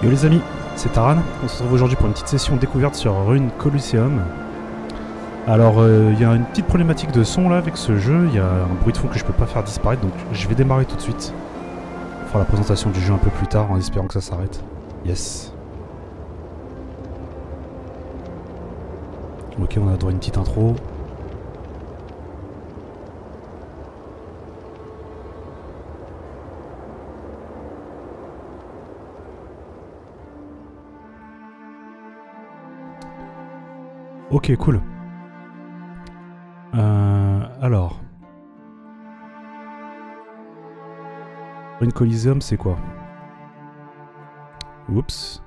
Yo les amis, c'est Taran. On se retrouve aujourd'hui pour une petite session découverte sur Rune Colosseum. Alors il y a une petite problématique de son là avec ce jeu, il y a un bruit de fond que je peux pas faire disparaître, donc je vais démarrer tout de suite. On va faire la présentation du jeu un peu plus tard en espérant que ça s'arrête. Yes. Ok, on a droit à une petite intro. Ok, cool. Alors. Rune Colosseum, c'est quoi? Oups.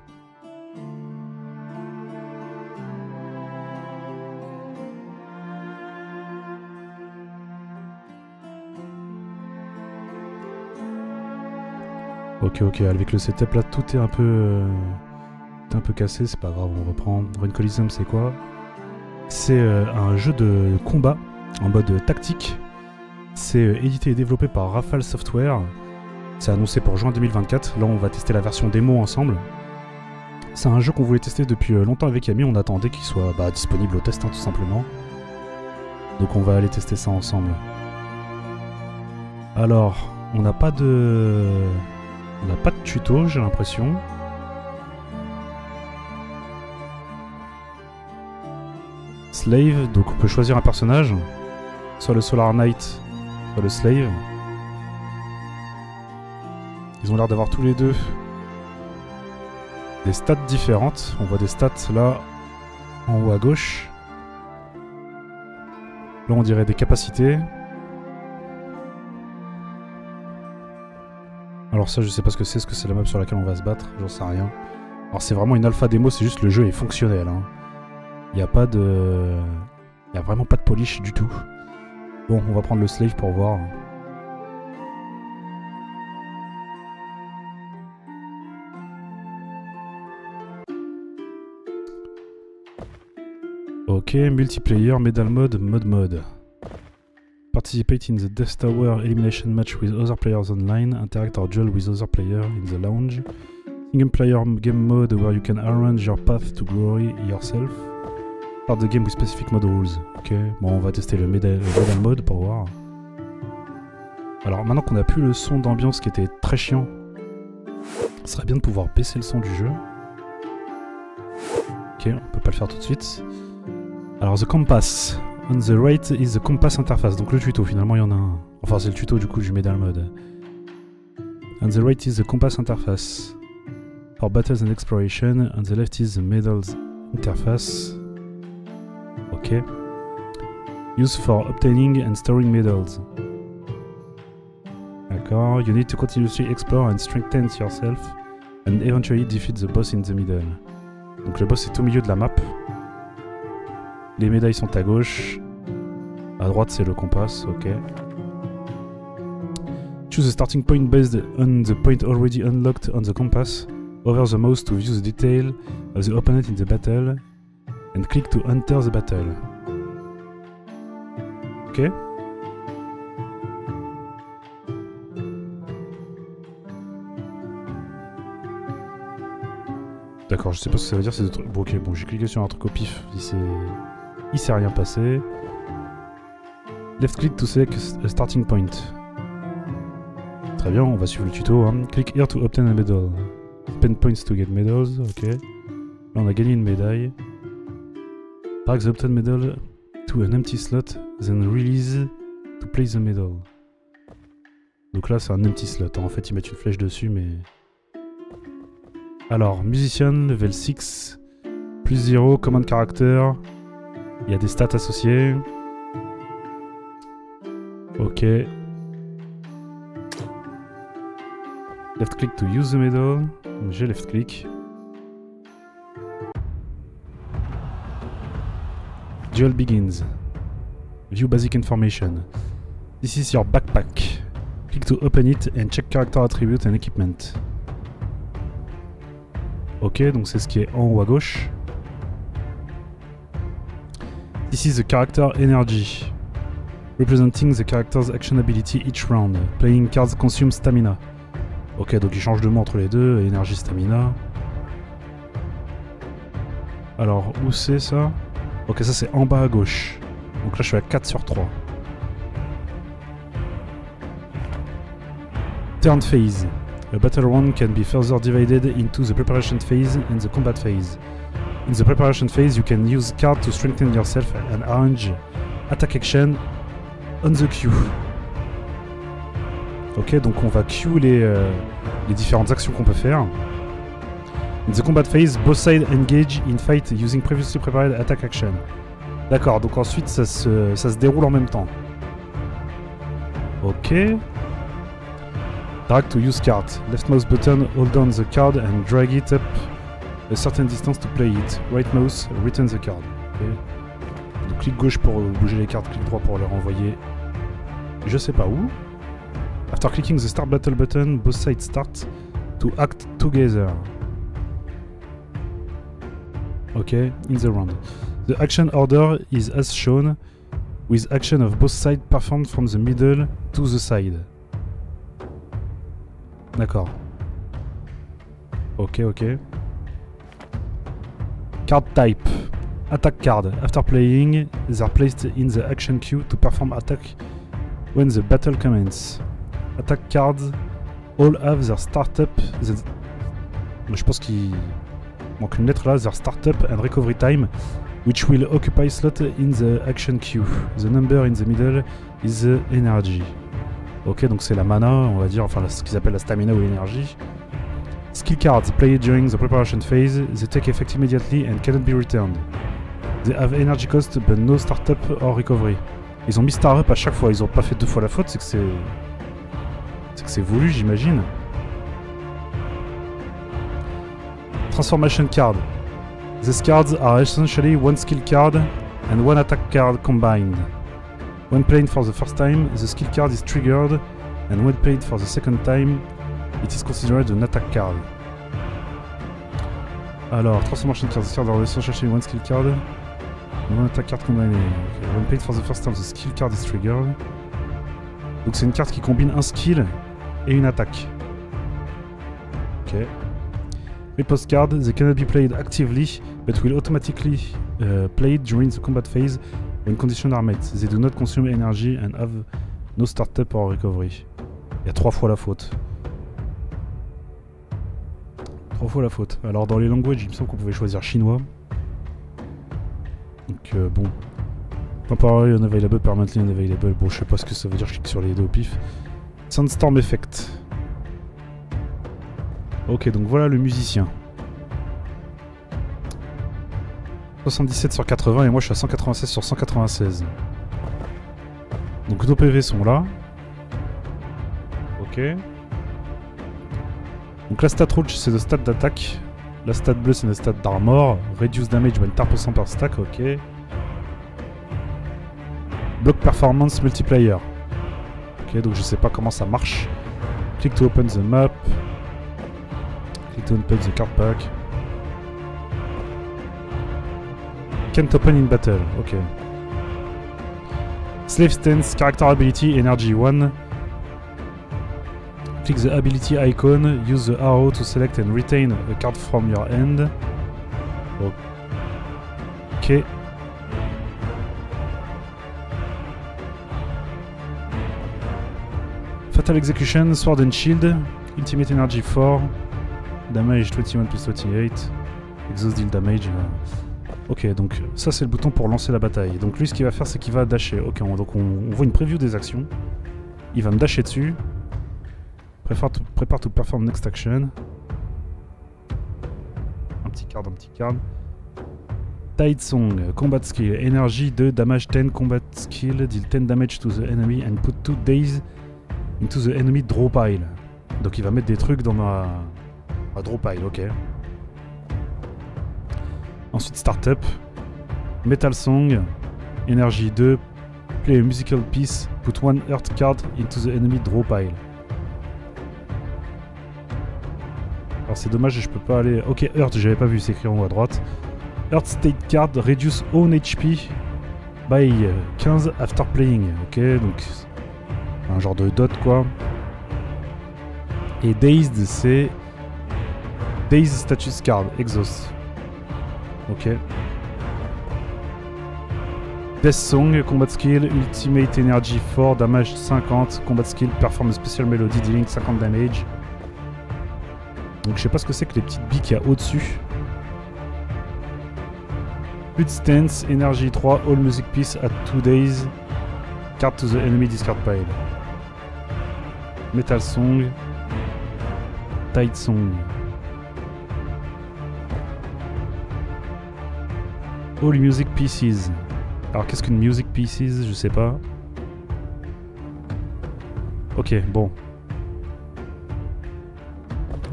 Ok, avec le setup là, tout est un peu cassé, c'est pas grave, on reprend. Rune Colosseum, c'est quoi? C'est un jeu de combat en mode tactique. C'est édité et développé par Rafale Software. C'est annoncé pour juin 2024. Là, on va tester la version démo ensemble. C'est un jeu qu'on voulait tester depuis longtemps avec Yami. On attendait qu'il soit disponible au test, hein, tout simplement. Donc on va aller tester ça ensemble. Alors, on n'a pas de tuto, j'ai l'impression. Slave, donc on peut choisir un personnage, soit le Solar Knight, soit le Slave. Ils ont l'air d'avoir tous les deux des stats différentes. On voit des stats là, en haut à gauche. Là on dirait des capacités. Alors ça je sais pas ce que c'est la map sur laquelle on va se battre, j'en sais rien. Alors c'est vraiment une alpha démo, c'est juste le jeu est fonctionnel, hein. Il n'y a pas de... Il n'y a vraiment pas de polish du tout. Bon, on va prendre le Slave pour voir. Ok, multiplayer, medal mode. Participate in the Death Tower elimination match with other players online. Interact or duel with other players in the lounge. Single player game mode where you can arrange your path to glory yourself. Start the game with specific mode rules. Ok, bon on va tester le medal mode pour voir. Alors maintenant qu'on a plus le son d'ambiance qui était très chiant, ce serait bien de pouvoir baisser le son du jeu. Ok, on peut pas le faire tout de suite. Alors the compass. On the right is the compass interface. Donc le tuto, finalement il y en a un. Enfin c'est le tuto du coup du medal mode. On the right is the compass interface. For battles and exploration. On the left is the medals interface. Ok. Use for obtaining and storing medals. D'accord. You need to continuously explore and strengthen yourself and eventually defeat the boss in the middle. Donc le boss est au milieu de la map. Les médailles sont à gauche. À droite c'est le compass, ok. Choose a starting point based on the point already unlocked on the compass. Hover the mouse to view the detail of the opponent in the battle. And click to enter the battle. Ok. D'accord, je sais pas ce que ça veut dire ces deux trucs. Bon, ok, bon, j'ai cliqué sur un truc au pif. Il s'est rien passé. Left click to select a starting point. Très bien, on va suivre le tuto. Hein. Click here to obtain a medal. Spend points to get medals. Ok. Là, on a gagné une médaille. Drag the obtained medal to an empty slot, then release to place the medal. Donc là, c'est un empty slot. En fait, ils mettent une flèche dessus, mais... Alors, musician, level 6, plus 0, command character. Il y a des stats associées. Ok. Left click to use the medal. J'ai left click. Duel begins. View basic information. This is your backpack. Click to open it and check character attributes and equipment. Ok, donc c'est ce qui est en haut à gauche. This is the character energy. Representing the character's action ability each round. Playing cards consume stamina. Ok, donc il change de mot entre les deux, énergie, stamina. Alors, où c'est ça? Ok, ça c'est en bas à gauche. Donc là, je suis à 4 sur 3. Turn phase. A battle round can be further divided into the preparation phase and the combat phase. In the preparation phase, you can use cards to strengthen yourself and arrange attack action on the queue. Ok, donc on va queue les différentes actions qu'on peut faire. In the combat phase, both sides engage in fight using previously prepared attack action. D'accord, donc ensuite ça se déroule en même temps. Ok. Drag to use card. Left mouse button, hold down the card and drag it up a certain distance to play it. Right mouse, return the card. Okay. Donc clic gauche pour bouger les cartes, clic droit pour les renvoyer. Je sais pas où. After clicking the start battle button, both sides start to act together. Okay, in the round. The action order is as shown, with action of both sides performed from the middle to the side. D'accord. Ok, ok. Card type. Attack card. After playing, they are placed in the action queue to perform attack when the battle commences. Attack cards all have their startup. Je pense qu'il manque une lettre là. Their startup and recovery time, which will occupy slot in the action queue. The number in the middle is the energy. Ok, donc c'est la mana, on va dire, enfin ce qu'ils appellent la stamina ou l'énergie. Skill cards played during the preparation phase, they take effect immediately and cannot be returned. They have energy cost but no startup or recovery. Ils ont mis star up à chaque fois, ils ont pas fait 2 fois la faute, c'est que c'est voulu, j'imagine. Transformation card. These cards are essentially one skill card and one attack card combined. When played for the first time, the skill card is triggered, and when played for the second time, it is considered an attack card. Alors, transformation card. These cards are essentially one skill card and one attack card combined. Okay. When played for the first time, the skill card is triggered. Donc c'est une carte qui combine un skill et une attaque. Ok. Riposte card. They cannot be played actively, but will automatically played during the combat phase. When conditions are met, they do not consume energy and have no startup or recovery. Il y a 3 fois la faute. 3 fois la faute. Alors dans les languages, il me semble qu'on pouvait choisir chinois. Donc bon. Temporary unavailable, permanently unavailable. Bon, je sais pas ce que ça veut dire, je clique sur les deux au pif. Sandstorm Effect. Ok, donc voilà le musicien. 77 sur 80 et moi je suis à 196 sur 196. Donc nos PV sont là. Ok. Donc la stat rouge c'est le stat d'attaque. La stat bleue c'est le stat d'armor. Reduce damage when 10% per stack, ok. Block performance multiplayer. Ok, donc je sais pas comment ça marche. Click to open the map. Click to open the card pack. Can't open in battle, ok. Slave stance, character ability, energy 1. Click the ability icon, use the arrow to select and retain a card from your hand. Ok. Fatal Execution, Sword and Shield, Ultimate Energy 4, Damage 21 plus 28, Exhaust Deal Damage. Ok, donc ça c'est le bouton pour lancer la bataille. Donc lui ce qu'il va faire c'est qu'il va dasher. Ok, donc on voit une preview des actions. Il va me dasher dessus. Prepare to perform next action. Un petit card. Tide Song, Combat Skill, Energy 2, Damage 10, Combat Skill, deal 10 damage to the enemy and put 2 days into the enemy draw pile. Donc il va mettre des trucs dans ma draw pile, ok. Ensuite Startup, Metal Song, Energy 2, Play a musical piece, put 1 Earth card into the enemy draw pile. Alors c'est dommage, je peux pas aller... Ok, Earth, j'avais pas vu, c'est écrit en haut à droite. Earth State Card, reduce own HP by 15 after playing. Ok, donc un genre de dot quoi. Et Dazed, c'est Dazed Status Card, Exhaust. Ok. Death Song, Combat Skill, Ultimate Energy 4, Damage 50, Combat Skill, Perform Special Melody, Dealing 50 Damage. Donc je sais pas ce que c'est que les petites billes qu'il y a au-dessus. Good Stance, Energy 3, All Music Piece at 2 days. Card to the enemy discard pile. Metal Song. Tight Song. All Music Pieces. Alors qu'est-ce qu'une Music Pieces? Je sais pas. Ok, bon.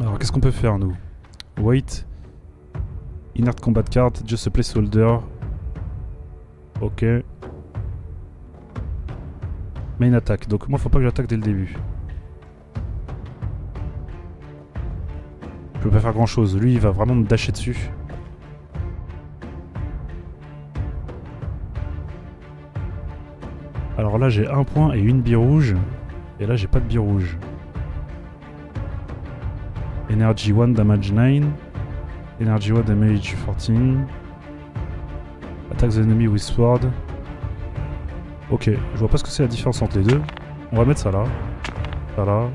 Alors qu'est-ce qu'on peut faire nous? Wait. Inert Combat Card, Just a Placeholder. Ok. Main Attack. Donc moi faut pas que j'attaque dès le début. Je peux pas faire grand chose. Lui il va vraiment me dasher dessus. Alors là j'ai un point et une bille rouge. Et là j'ai pas de bille rouge. Energy 1, Damage 9. Energy 1, Damage 14. Attack the enemy with sword. Ok, je vois pas ce que c'est la différence entre les deux. On va mettre ça là. Ça là.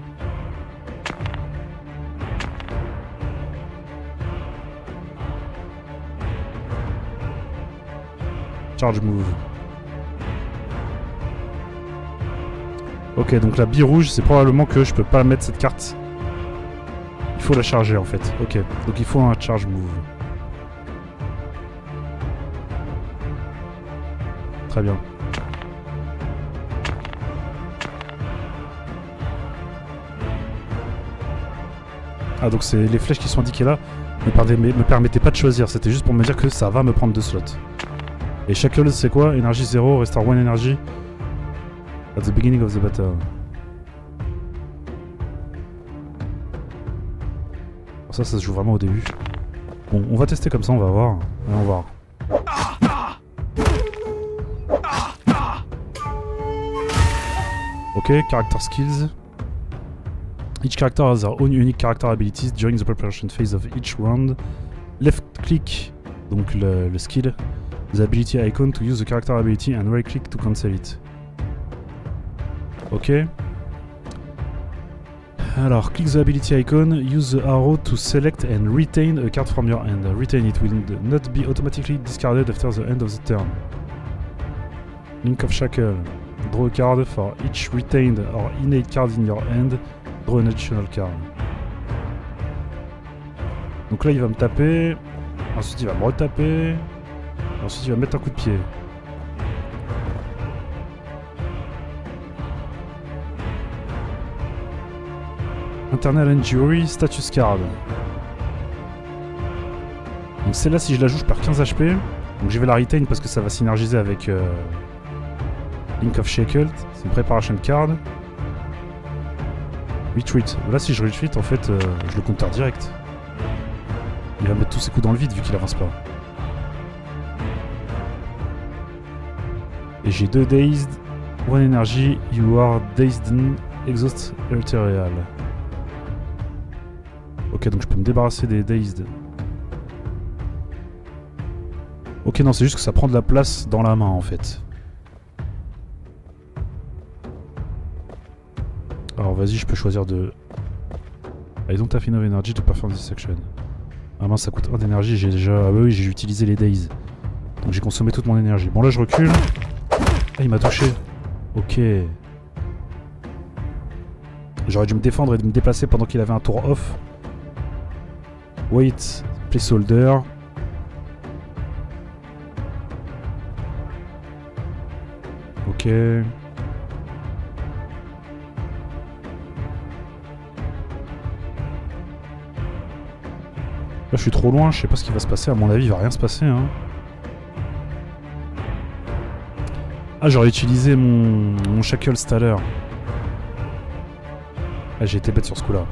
Charge move. Ok, donc la bille rouge, c'est probablement que je peux pas mettre cette carte. Il faut la charger en fait. Ok, donc il faut un charge move. Très bien. Ah donc c'est les flèches qui sont indiquées là me permettaient pas de choisir, c'était juste pour me dire que ça va me prendre 2 slots. Et Shackle c'est quoi? Énergie 0, restore 1 energy at the beginning of the battle. Ça se joue vraiment au début. Bon, on va tester comme ça, on va voir. Et on va voir. Ok, character skills. Each character has their own unique character abilities during the preparation phase of each round. Left click, donc le skill. The ability icon to use the character ability and right click to cancel it. Ok. Alors, click the ability icon, use the arrow to select and retain a card from your hand. Retain it will not be automatically discarded after the end of the turn. Link of Shackle. Draw a card for each retained or innate card in your hand. Draw an additional card. Donc là, il va me taper. Ensuite, il va me retaper. Ensuite, il va me mettre un coup de pied. Internal Injury, Status Card. Donc celle-là, si je la joue, je perds 15 HP. Donc je vais la retain parce que ça va synergiser avec Link of Shackled. C'est une Preparation Card. Retreat. Là, si je retreat, en fait, je le counter direct. Il va mettre tous ses coups dans le vide vu qu'il avance pas. Et j'ai 2 Dazed, 1 Energy, You are Dazed, Exhaust Arterial. Ok, donc je peux me débarrasser des Dazed. Ok, non, c'est juste que ça prend de la place dans la main en fait. Alors vas-y, je peux choisir de... I don't have enough energy to perform this action. Ah mince, ça coûte 1 d'énergie, j'ai déjà... Ah bah oui, j'ai utilisé les Days. Donc j'ai consommé toute mon énergie. Bon là je recule. Ah, il m'a touché. Ok. J'aurais dû me défendre et de me déplacer pendant qu'il avait un tour off. Wait, placeholder. Ok. Là je suis trop loin, je sais pas ce qui va se passer, à mon avis il va rien se passer hein. Ah j'aurais utilisé mon shackle tout à l'heure. Ah j'ai été bête sur ce coup là.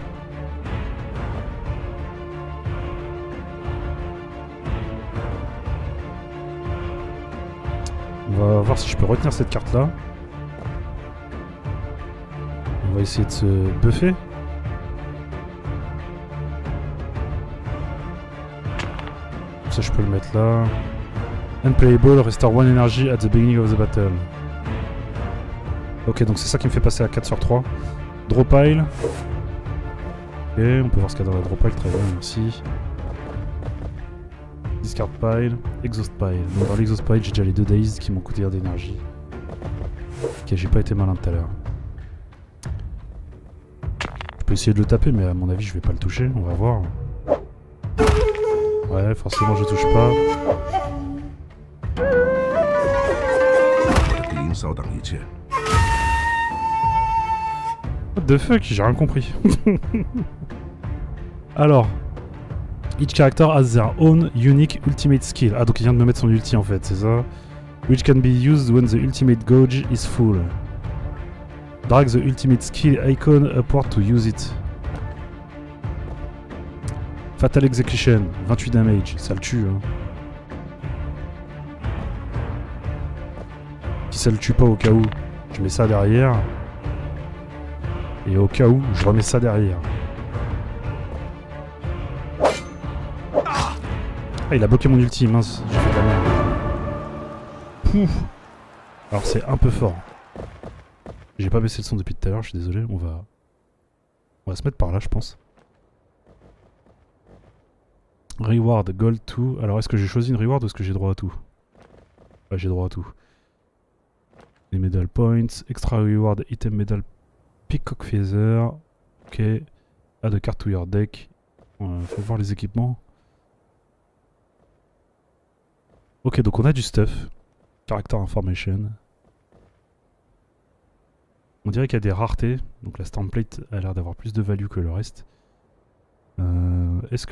On va voir si je peux retenir cette carte là. On va essayer de se buffer. Ça, je peux le mettre là. Unplayable, restore 1 energy at the beginning of the battle. Ok, donc c'est ça qui me fait passer à 4 sur 3. Draw pile. Ok, on peut voir ce qu'il y a dans la draw pile, très bien, merci. Discard pile, exhaust pile. Donc dans l'exhaust pile, j'ai déjà les 2 days qui m'ont coûté 1 d'énergie. Ok, j'ai pas été malin tout à l'heure. Je peux essayer de le taper, mais à mon avis, je vais pas le toucher, on va voir. Ouais, forcément, je touche pas. What the fuck, j'ai rien compris. Alors, each character has their own unique ultimate skill. Ah, donc il vient de me mettre son ulti en fait, c'est ça. Which can be used when the ultimate gauge is full. Drag the ultimate skill icon upward to use it. Fatal Execution, 28 damage, ça le tue. Hein. Si ça le tue pas au cas où, je mets ça derrière. Et au cas où, je remets ça derrière. Ah, il a bloqué mon ulti, mince, j'ai fait de la merde. Pouf. Alors c'est un peu fort. J'ai pas baissé le son depuis tout à l'heure, je suis désolé, on va se mettre par là je pense. Reward, gold 2. Alors est-ce que j'ai choisi une reward ou est-ce que j'ai droit à tout? Ouais, j'ai droit à tout. Les medal points, extra reward, item medal, peacock feather. Ok. Add a card to your deck. Faut voir les équipements. Ok, donc on a du stuff. Character information. On dirait qu'il y a des raretés. Donc la Stormplate a l'air d'avoir plus de value que le reste. Est-ce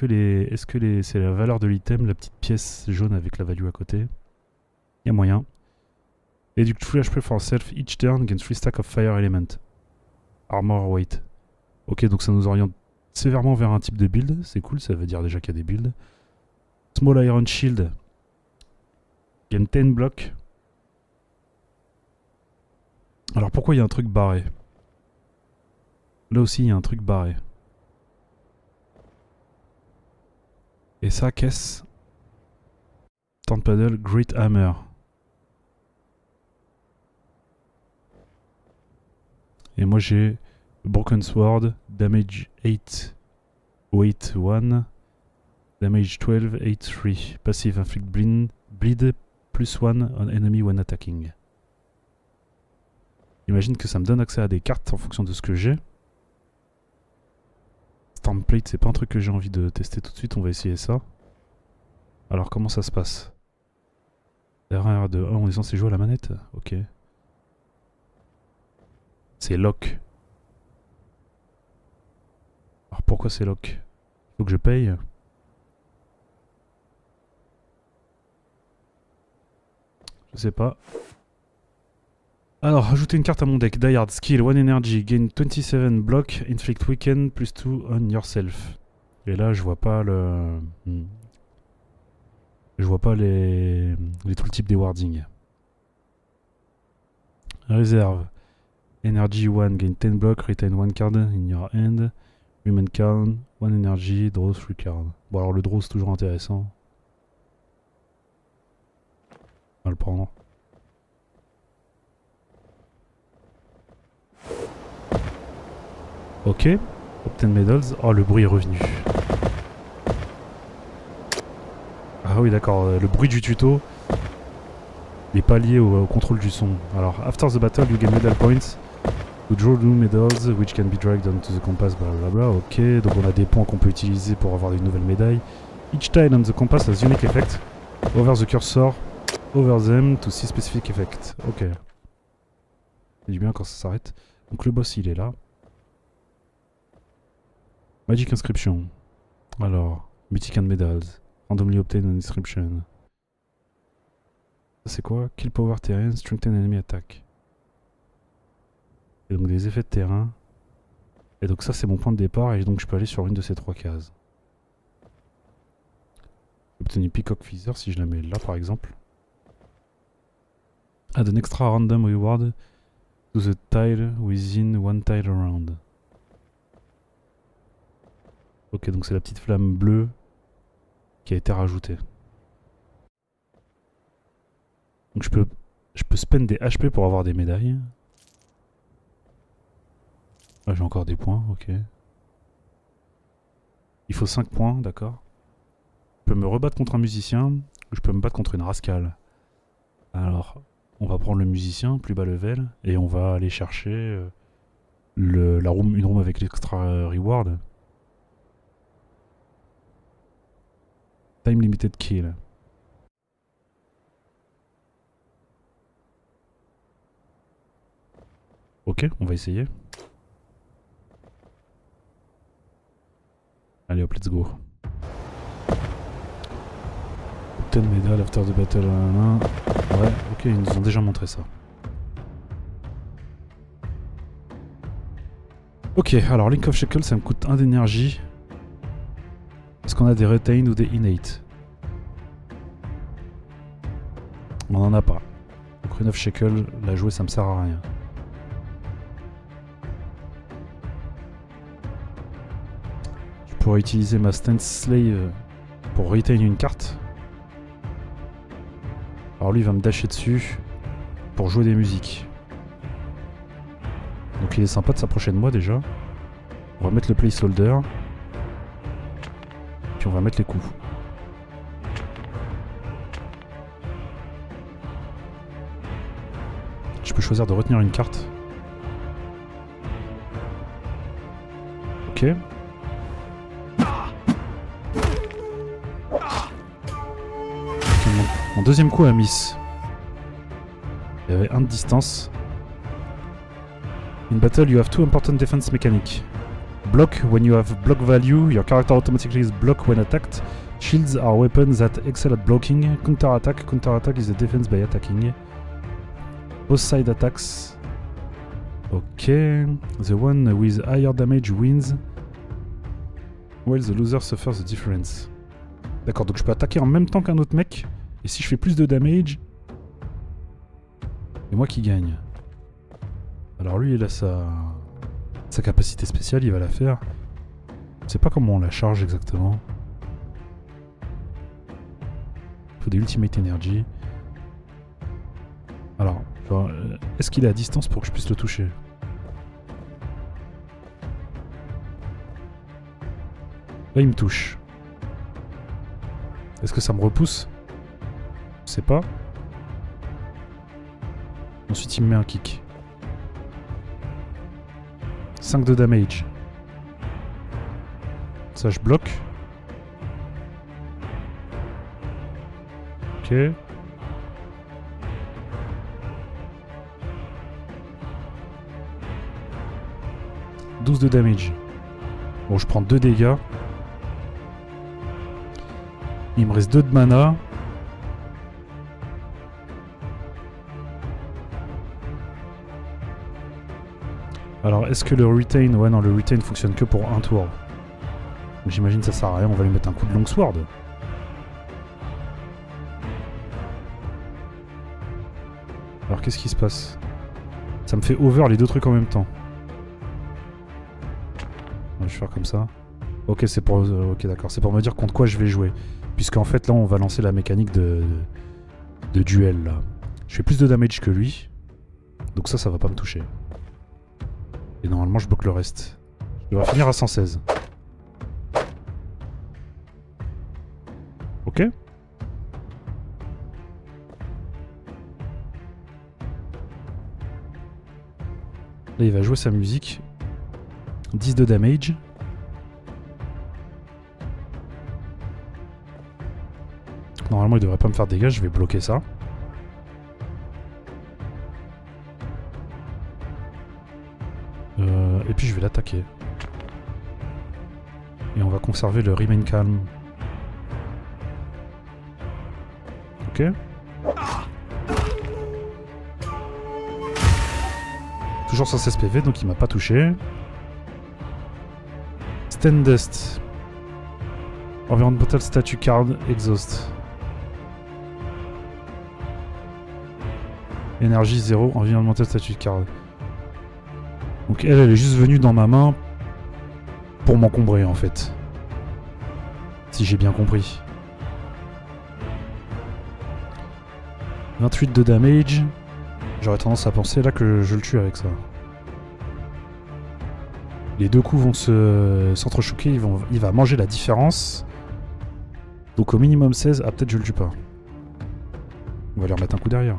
que c'est la valeur de l'item, la petite pièce jaune avec la value à côté? Il y a moyen. Deduct 3 HP for self each turn against 3 stack of fire element. Armor weight. Ok, donc ça nous oriente sévèrement vers un type de build. C'est cool, ça veut dire déjà qu'il y a des builds. Small Iron Shield. Gain 10 blocs. Alors pourquoi il y a un truc barré? Là aussi il y a un truc barré. Et ça, qu'est-ce? Tant paddle, Great Hammer. Et moi j'ai Broken Sword, Damage 8, Weight 1, Damage 12, 8, 3. Passive Inflict Bleed, plus 1 on enemy when attacking. Imagine que ça me donne accès à des cartes en fonction de ce que j'ai. Stormplate, c'est pas un truc que j'ai envie de tester tout de suite, on va essayer ça. Alors comment ça se passe? R1, R2, on est censé jouer à la manette? Ok. C'est lock. Alors pourquoi c'est lock? Faut que je paye? Je sais pas. Alors, ajouter une carte à mon deck. Die Hard, Skill, 1 Energy, Gain 27 Block, Inflict Weaken, plus 2 on yourself. Et là, je vois pas le... Je vois pas les tooltips des wardings. Réserve. Energy 1, gain 10 block, retain 1 card in your hand. Human card, 1 energy, draw 3 cards. Bon alors le draw c'est toujours intéressant. On va le prendre. Ok. Obtain medals. Oh le bruit est revenu. Ah oui d'accord, le bruit du tuto n'est pas lié au contrôle du son. Alors, after the battle you gain medal points. To draw new medals which can be dragged onto the compass, blablabla. Ok, donc on a des points qu'on peut utiliser pour avoir une nouvelle médaille. Each tile on the compass has unique effect. Over the cursor, over them to see specific effect. Ok. C'est du bien quand ça s'arrête. Donc le boss il est là. Magic inscription. Alors, mythic and medals. Randomly obtain an inscription. Ça c'est quoi? Kill power terrain, strengthen enemy attack. Et donc des effets de terrain. Et donc ça c'est mon point de départ et donc je peux aller sur une de ces 3 cases. J'ai obtenu Peacock Feather si je la mets là par exemple. Add an extra random reward to the tile within 1 tile around. Ok donc c'est la petite flamme bleue qui a été rajoutée. Donc je peux spend des HP pour avoir des médailles. Ah, j'ai encore des points, ok. Il faut 5 points, d'accord. Je peux me rebattre contre un musicien, ou je peux me battre contre une rascale. Alors, on va prendre le musicien, plus bas level, et on va aller chercher une room avec l'extra reward. Time limited kill. Ok, on va essayer. Allez hop, let's go. 10 medal after the battle. Ouais, ok, ils nous ont déjà montré ça. Ok, alors Link of Shackle, ça me coûte 1 d'énergie. Est-ce qu'on a des retained ou des innate? On en a pas. Donc Rune of Shackle, la jouer, ça me sert à rien. Je pourrais utiliser ma Stance Slave pour retain une carte. Alors lui il va me dasher dessus pour jouer des musiques. Donc il est sympa de s'approcher de moi déjà. On va mettre le placeholder. Puis on va mettre les coups. Je peux choisir de retenir une carte. Ok. Mon deuxième coup a miss. Il y avait 1 de distance. In battle, you have 2 important defense mechanics. Block, when you have block value, your character automatically is blocked when attacked. Shields are weapons that excel at blocking. Counter-attack, counter-attack is a defense by attacking. Both side attacks. Ok. The one with higher damage wins, while the loser suffers the difference. D'accord, donc je peux attaquer en même temps qu'un autre mec. Et si je fais plus de damage, c'est moi qui gagne. Alors lui, il a sa capacité spéciale, il va la faire. Je sais pas comment on la charge exactement. Il faut des Ultimate Energy. Alors, est-ce qu'il est à distance pour que je puisse le toucher? Là, il me touche. Est-ce que ça me repousse? Je sais pas. Ensuite, il me met un kick. 5 de damage. Ça, je bloque. Ok. « 12 de damage. Bon, je prends 2 dégâts. Il me reste 2 de mana. Alors, est-ce que le retain... Ouais, non, le retain fonctionne que pour un tour. J'imagine que ça sert à rien, on va lui mettre un coup de longsword. Alors, qu'est-ce qui se passe? Ça me fait over les 2 trucs en même temps. Je vais faire comme ça. Ok, c'est pour... ok, d'accord. C'est pour me dire contre quoi je vais jouer. Puisqu'en fait, là, on va lancer la mécanique de duel, là. Je fais plus de damage que lui. Donc ça va pas me toucher. Et normalement, je bloque le reste. Je devrais finir à 116. Ok. Là, il va jouer sa musique. 10 de damage. Normalement, il devrait pas me faire de dégâts. Je vais bloquer ça. Et puis je vais l'attaquer. Et on va conserver le Remain Calm. Ok. Toujours 116 PV, donc il m'a pas touché. Stardust. Environmental Statue Card Exhaust. Énergie 0, Environmental Statue Card. Donc elle est juste venue dans ma main pour m'encombrer en fait. Si j'ai bien compris. 28 de damage. J'aurais tendance à penser là que je le tue avec ça. Les deux coups vont s'entrechoquer, il va manger la différence. Donc au minimum 16, ah peut-être je le tue pas. On va lui remettre un coup derrière.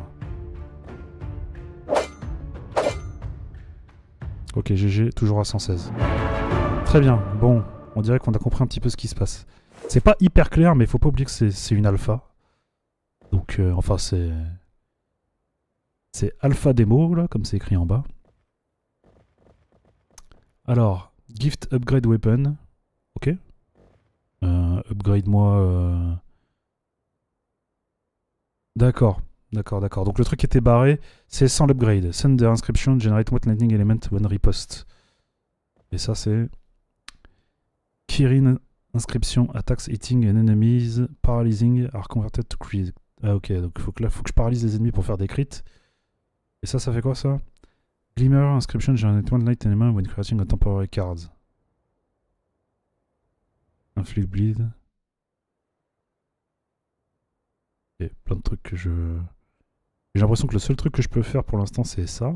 Ok, GG, toujours à 116. Très bien, bon, on dirait qu'on a compris un petit peu ce qui se passe. C'est pas hyper clair, mais faut pas oublier que c'est une alpha. Donc, enfin, c'est alpha démo, là, comme c'est écrit en bas. Alors, gift upgrade weapon. Ok. Upgrade moi. D'accord, d'accord. Donc le truc qui était barré, c'est sans l'upgrade. Send the inscription, generate what lightning element when repost. Et ça, c'est Kirin inscription, attacks hitting and enemies, paralyzing are converted to crit. Ah ok, donc faut que je paralyse les ennemis pour faire des crits. Et ça fait quoi ça? Glimmer inscription, generate one light element when creating a temporary card. Inflict bleed. Et plein de trucs que je... J'ai l'impression que le seul truc que je peux faire pour l'instant c'est ça,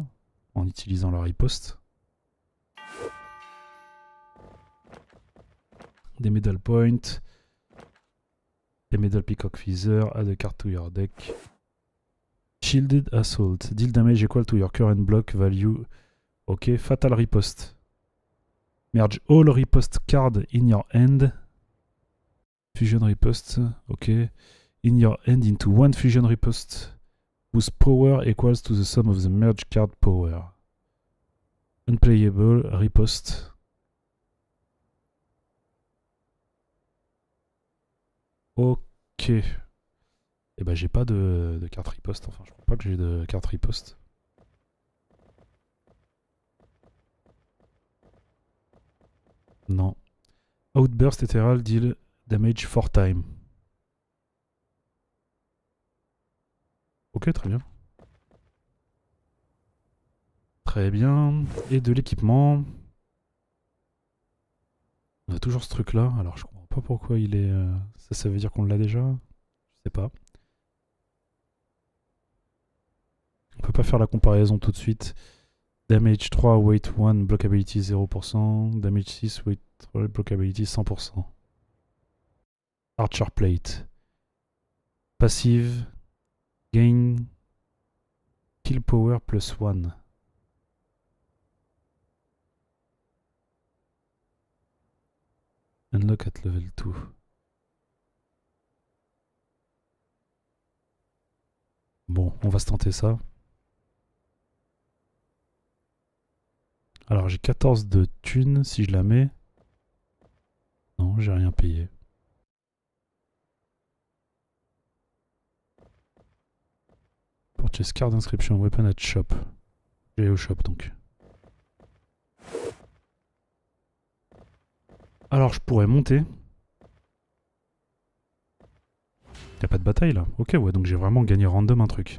en utilisant la riposte. Des medal points. Des medal peacock feather. Add a card to your deck. Shielded assault. Deal damage equal to your current block value. Ok, fatal riposte. Merge all riposte card in your hand. Fusion riposte. Ok. In your hand into one fusion riposte. Whose power equals to the sum of the merge card power. Unplayable riposte. Ok. Et bah j'ai pas de carte riposte, enfin je crois pas que j'ai de carte riposte. Non. Outburst Ethereal deal damage 4 times. Ok, très bien. Très bien. Et de l'équipement. On a toujours ce truc là, alors je comprends pas pourquoi il est... Ça veut dire qu'on l'a déjà? Je sais pas. On peut pas faire la comparaison tout de suite. Damage 3, weight 1, blockability 0%. Damage 6, weight 3, blockability 100%. Archer plate. Passive. Gain. Kill power plus 1. Unlock at level 2. Bon, on va se tenter ça. Alors j'ai 14 de thunes si je la mets. Non, j'ai rien payé. Purchase card inscription weapon at shop. J'ai au shop donc. Alors je pourrais monter. Y'a pas de bataille là? Ok, ouais, donc j'ai vraiment gagné random un truc.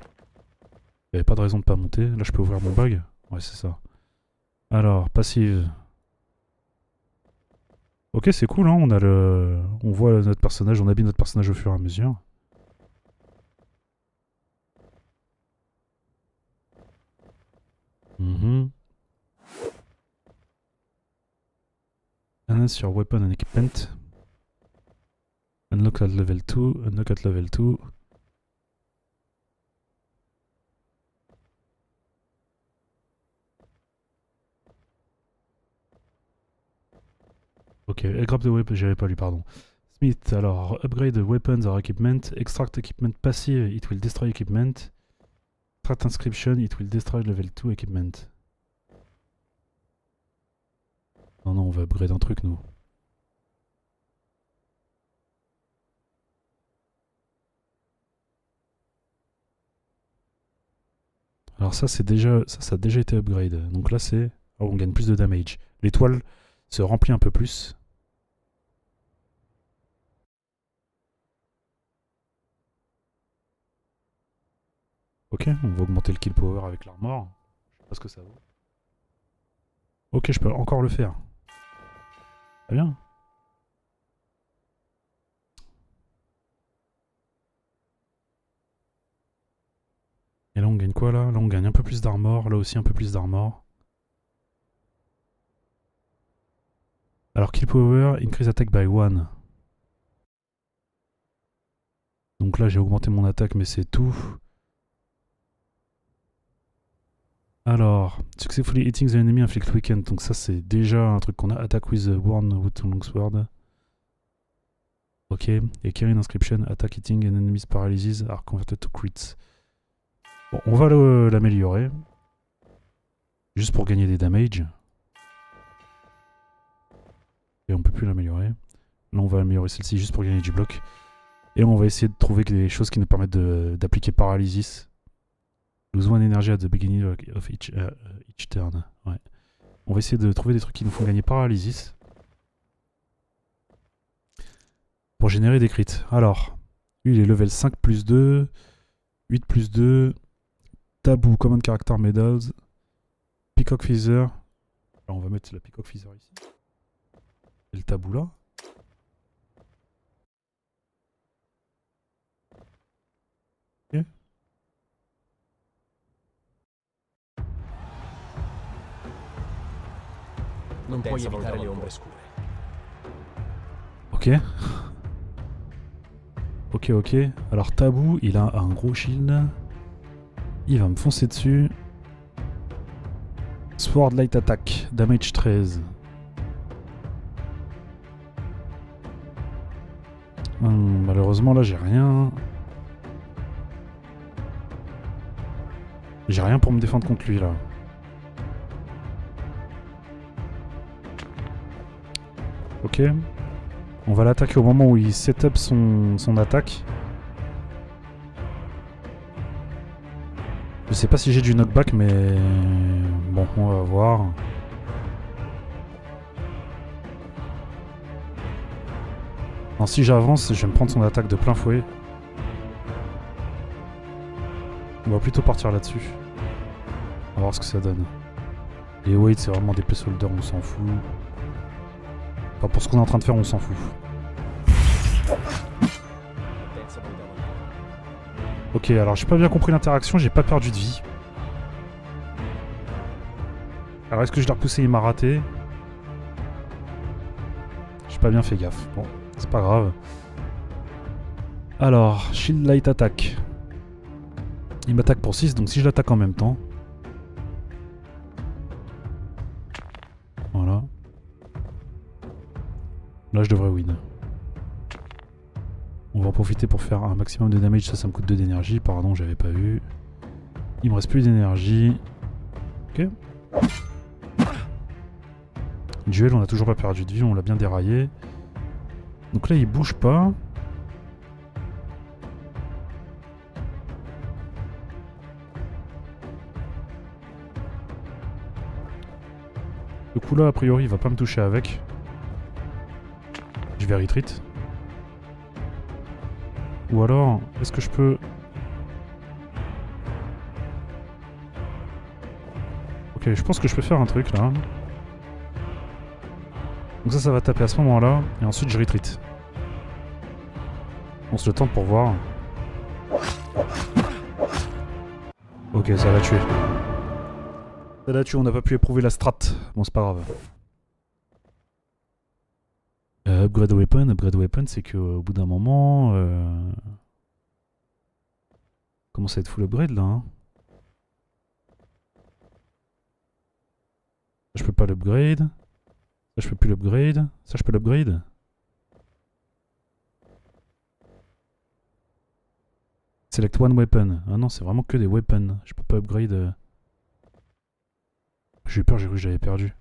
Y'avait pas de raison de pas monter. Là je peux ouvrir mon bag. Ouais, c'est ça. Alors, passive. Ok, c'est cool, hein, on voit notre personnage, on habille notre personnage au fur et à mesure. Enhance your weapon and equipment. Unlock at level 2, unlock at level 2. Ok, grab the weapon, j'avais pas lu, pardon. Smith, alors, upgrade the weapons or equipment. Extract equipment passive, it will destroy equipment. Extract inscription, it will destroy level 2 equipment. Non, on va upgrade un truc, nous. Alors ça, ça a déjà été upgrade. Donc là, c'est... Oh, on gagne plus de damage. L'étoile se remplit un peu plus. Ok, on va augmenter le kill power avec l'armor. Je sais pas ce que ça vaut. Ok, je peux encore le faire. Très bien. on gagne quoi là? Là on gagne un peu plus d'armor, là aussi un peu plus d'armor. Alors kill power, increase attack by 1. Donc là j'ai augmenté mon attaque mais c'est tout. Alors, successfully hitting the enemy inflict weaken. Donc ça c'est déjà un truc qu'on a. Attack with the worn wood longsword. Ok. Et carrying inscription, attack hitting and enemies paralysis are converted to crits. Bon, on va l'améliorer. Juste pour gagner des damage. Et on peut plus l'améliorer. Là on va améliorer celle-ci juste pour gagner du bloc. Et on va essayer de trouver des choses qui nous permettent d'appliquer paralysis. Lose one energy at the beginning of each turn. Ouais. On va essayer de trouver des trucs qui nous font gagner paralysis. Pour générer des crits. Alors, lui il est level 5 plus 2. 8 plus 2. Taboo, common character medals. Peacock Feather. Alors on va mettre la Peacock Feather ici. Et le tabou là. Ok. Non puoi evitare le ombre scure. Ok. Ok. Alors Tabou, il a un gros shield. Il va me foncer dessus. Sword Light Attack, damage 13. Malheureusement là j'ai rien. J'ai rien pour me défendre contre lui là. Ok. On va l'attaquer au moment où il set up son attaque. Je sais pas si j'ai du knockback mais... Bon, on va voir. Non, si j'avance, je vais me prendre son attaque de plein fouet. On va plutôt partir là-dessus. On va voir ce que ça donne. Les weights, c'est vraiment des placeholders, on s'en fout. Enfin, pour ce qu'on est en train de faire, on s'en fout. Ok, alors j'ai pas bien compris l'interaction, j'ai pas perdu de vie. Alors est-ce que je l'ai repoussé, il m'a raté? J'ai pas bien fait gaffe. Bon, c'est pas grave. Alors, Shield Light Attack. Il m'attaque pour 6, donc si je l'attaque en même temps... Voilà. Là, je devrais win. On va en profiter pour faire un maximum de damage. Ça me coûte 2 d'énergie. Pardon, j'avais pas vu. Il me reste plus d'énergie. Ok. Duel, on a toujours pas perdu de vie. On l'a bien déraillé. Donc là, il bouge pas. Le coup là, a priori, il va pas me toucher avec. Je vais retreat. Ou alors, est-ce que je peux... Ok, je pense que je peux faire un truc là. Donc ça va taper à ce moment-là. Et ensuite, je retreat. On se le tente pour voir. Ok, ça l'a tué. Ça l'a tué, on n'a pas pu éprouver la strat. Bon, c'est pas grave. Upgrade weapon, c'est qu'au bout d'un moment... Commence à être full upgrade là. Hein. Ça, je peux pas l'upgrade. Ça, je peux plus l'upgrade. Ça, je peux l'upgrade. Select one weapon. Ah non, c'est vraiment que des weapons. Je peux pas upgrade. J'ai eu peur, j'ai cru que j'avais perdu.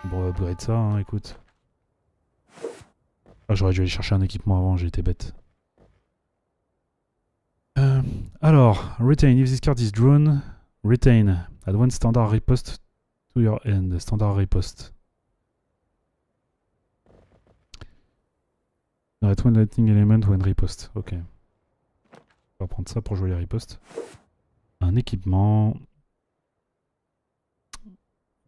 Bon, on va upgrade ça, hein, écoute. Ah, j'aurais dû aller chercher un équipement avant, j'ai été bête. Alors, retain. If this card is drawn, retain. Add one standard riposte to your end. Standard riposte. Add one lightning element when riposte. Ok. On va prendre ça pour jouer les ripostes. Un équipement.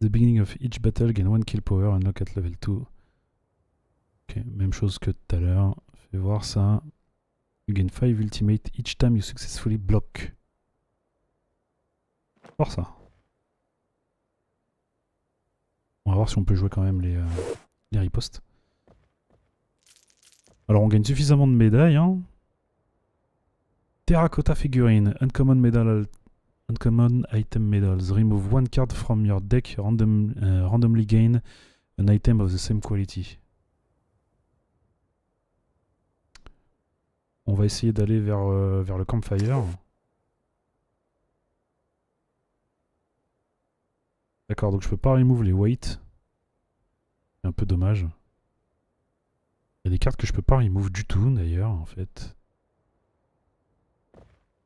The beginning of each battle, gain one kill power, unlock at level 2. Ok, même chose que tout à l'heure. Fais voir ça. You gain 5 ultimate each time you successfully block. Fort ça. On va voir si on peut jouer quand même les ripostes. Alors on gagne suffisamment de médailles. Hein. Terracotta figurine. Uncommon medal. Uncommon item medals. Remove one card from your deck. Randomly gain an item of the same quality. On va essayer d'aller vers le campfire. D'accord, donc je peux pas remove les weights. C'est un peu dommage. Il y a des cartes que je peux pas remove du tout d'ailleurs en fait.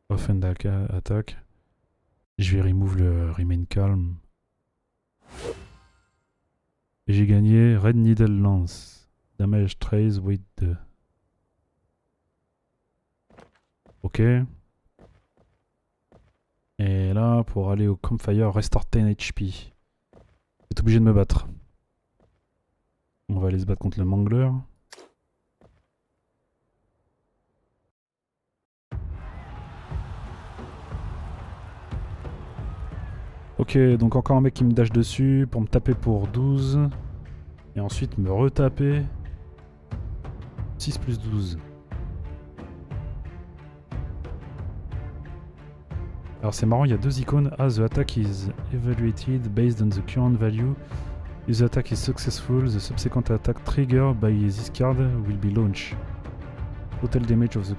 Offend attack. Je vais remove le remain calm. Et j'ai gagné Red Needle Lance. Damage trace weight 2. Ok. Et là, pour aller au campfire, restore 10 HP. Vous êtes obligé de me battre. On va aller se battre contre le mangler. Ok, donc encore un mec qui me dash dessus pour me taper pour 12. Et ensuite me retaper. 6 plus 12. Alors c'est marrant, il y a deux icônes. Ah, the attack is evaluated based on the current value. If the attack is successful, the subsequent attack triggered by this card will be launched. Total damage of the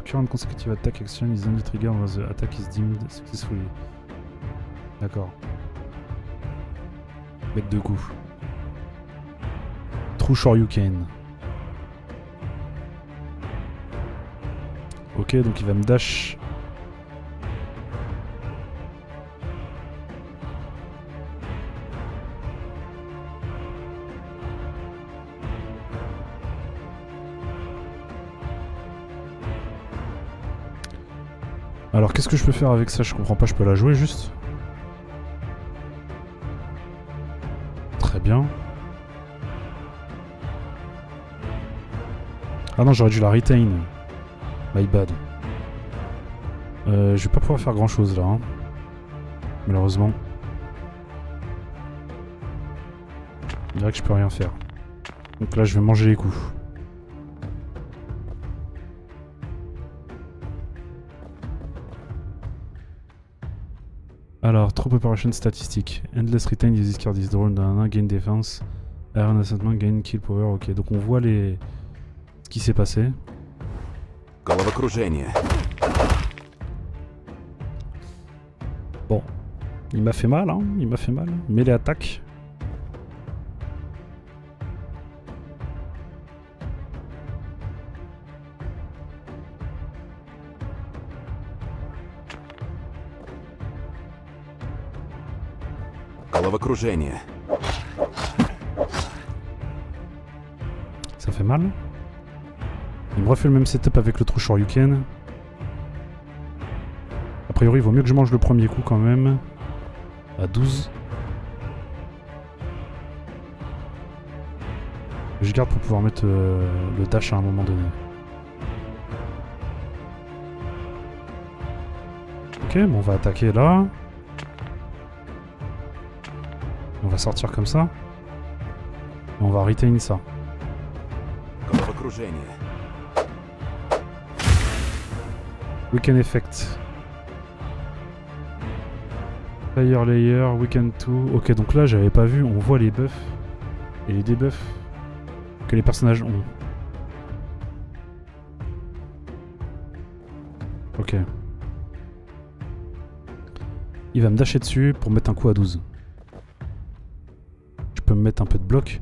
current consecutive attack action is only triggered when the attack is deemed successfully. D'accord. Avec deux coups. True Shoryuken. Ok, donc il va me dash. Alors qu'est-ce que je peux faire avec ça? Je comprends pas, je peux la jouer juste. Très bien. Ah non, j'aurais dû la retain. My bad. Je vais pas pouvoir faire grand chose là. Hein. Malheureusement. Je dirais que je peux rien faire. Donc là je vais manger les coups. Alors, Troop Operation statistique. Endless Retain, this card is drawn down, gain defense. Iron Ascentment, gain kill power. Ok, donc on voit ce qui s'est passé. Bon, il m'a fait mal, hein, il m'a fait mal. Mais les attaques. Ça fait mal. Il me refait le même setup avec le True Shoryuken. A priori, il vaut mieux que je mange le premier coup quand même. À 12. Je garde pour pouvoir mettre le dash à un moment donné. Ok, bon, on va attaquer là. On va sortir comme ça. Et on va retain ça. Weekend Effect. Fire Layer, Weekend 2. Ok, donc là, j'avais pas vu. On voit les buffs et les debuffs que les personnages ont. Ok. Il va me dasher dessus pour mettre un coup à 12. Je peux me mettre un peu de bloc.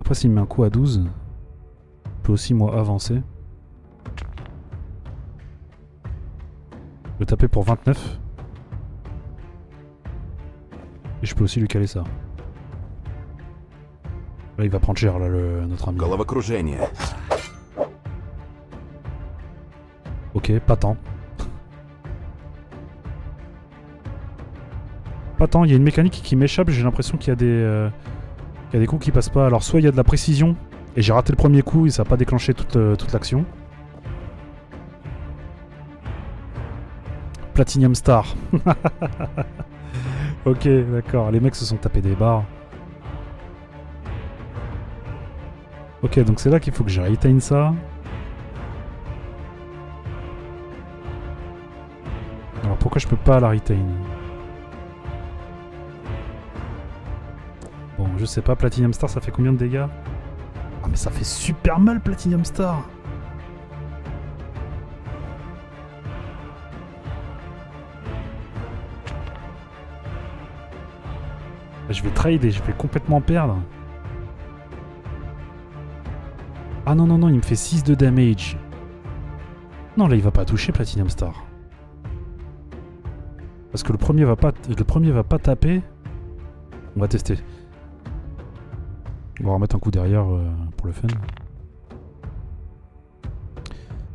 Après, s'il me met un coup à 12, je peux aussi, moi, avancer. Je peux taper pour 29. Et je peux aussi lui caler ça. Là, il va prendre cher, là, notre ami. Ok, pas tant. Pas tant, il y a une mécanique qui m'échappe, j'ai l'impression qu'il y a des coups qui passent pas. Alors soit il y a de la précision, et j'ai raté le premier coup et ça n'a pas déclenché toute l'action. Platinum Star. Ok, d'accord. Les mecs se sont tapés des barres. Ok, donc c'est là qu'il faut que je retain ça. Alors pourquoi je peux pas la retain? Bon, je sais pas, Platinum Star, ça fait combien de dégâts? Ah mais ça fait super mal, Platinum Star. Je vais trade et je vais complètement perdre. Ah non, non, non, il me fait 6 de damage. Non, là, il va pas toucher Platinum Star. Parce que le premier va pas taper. On va tester. On va remettre un coup derrière pour le fun.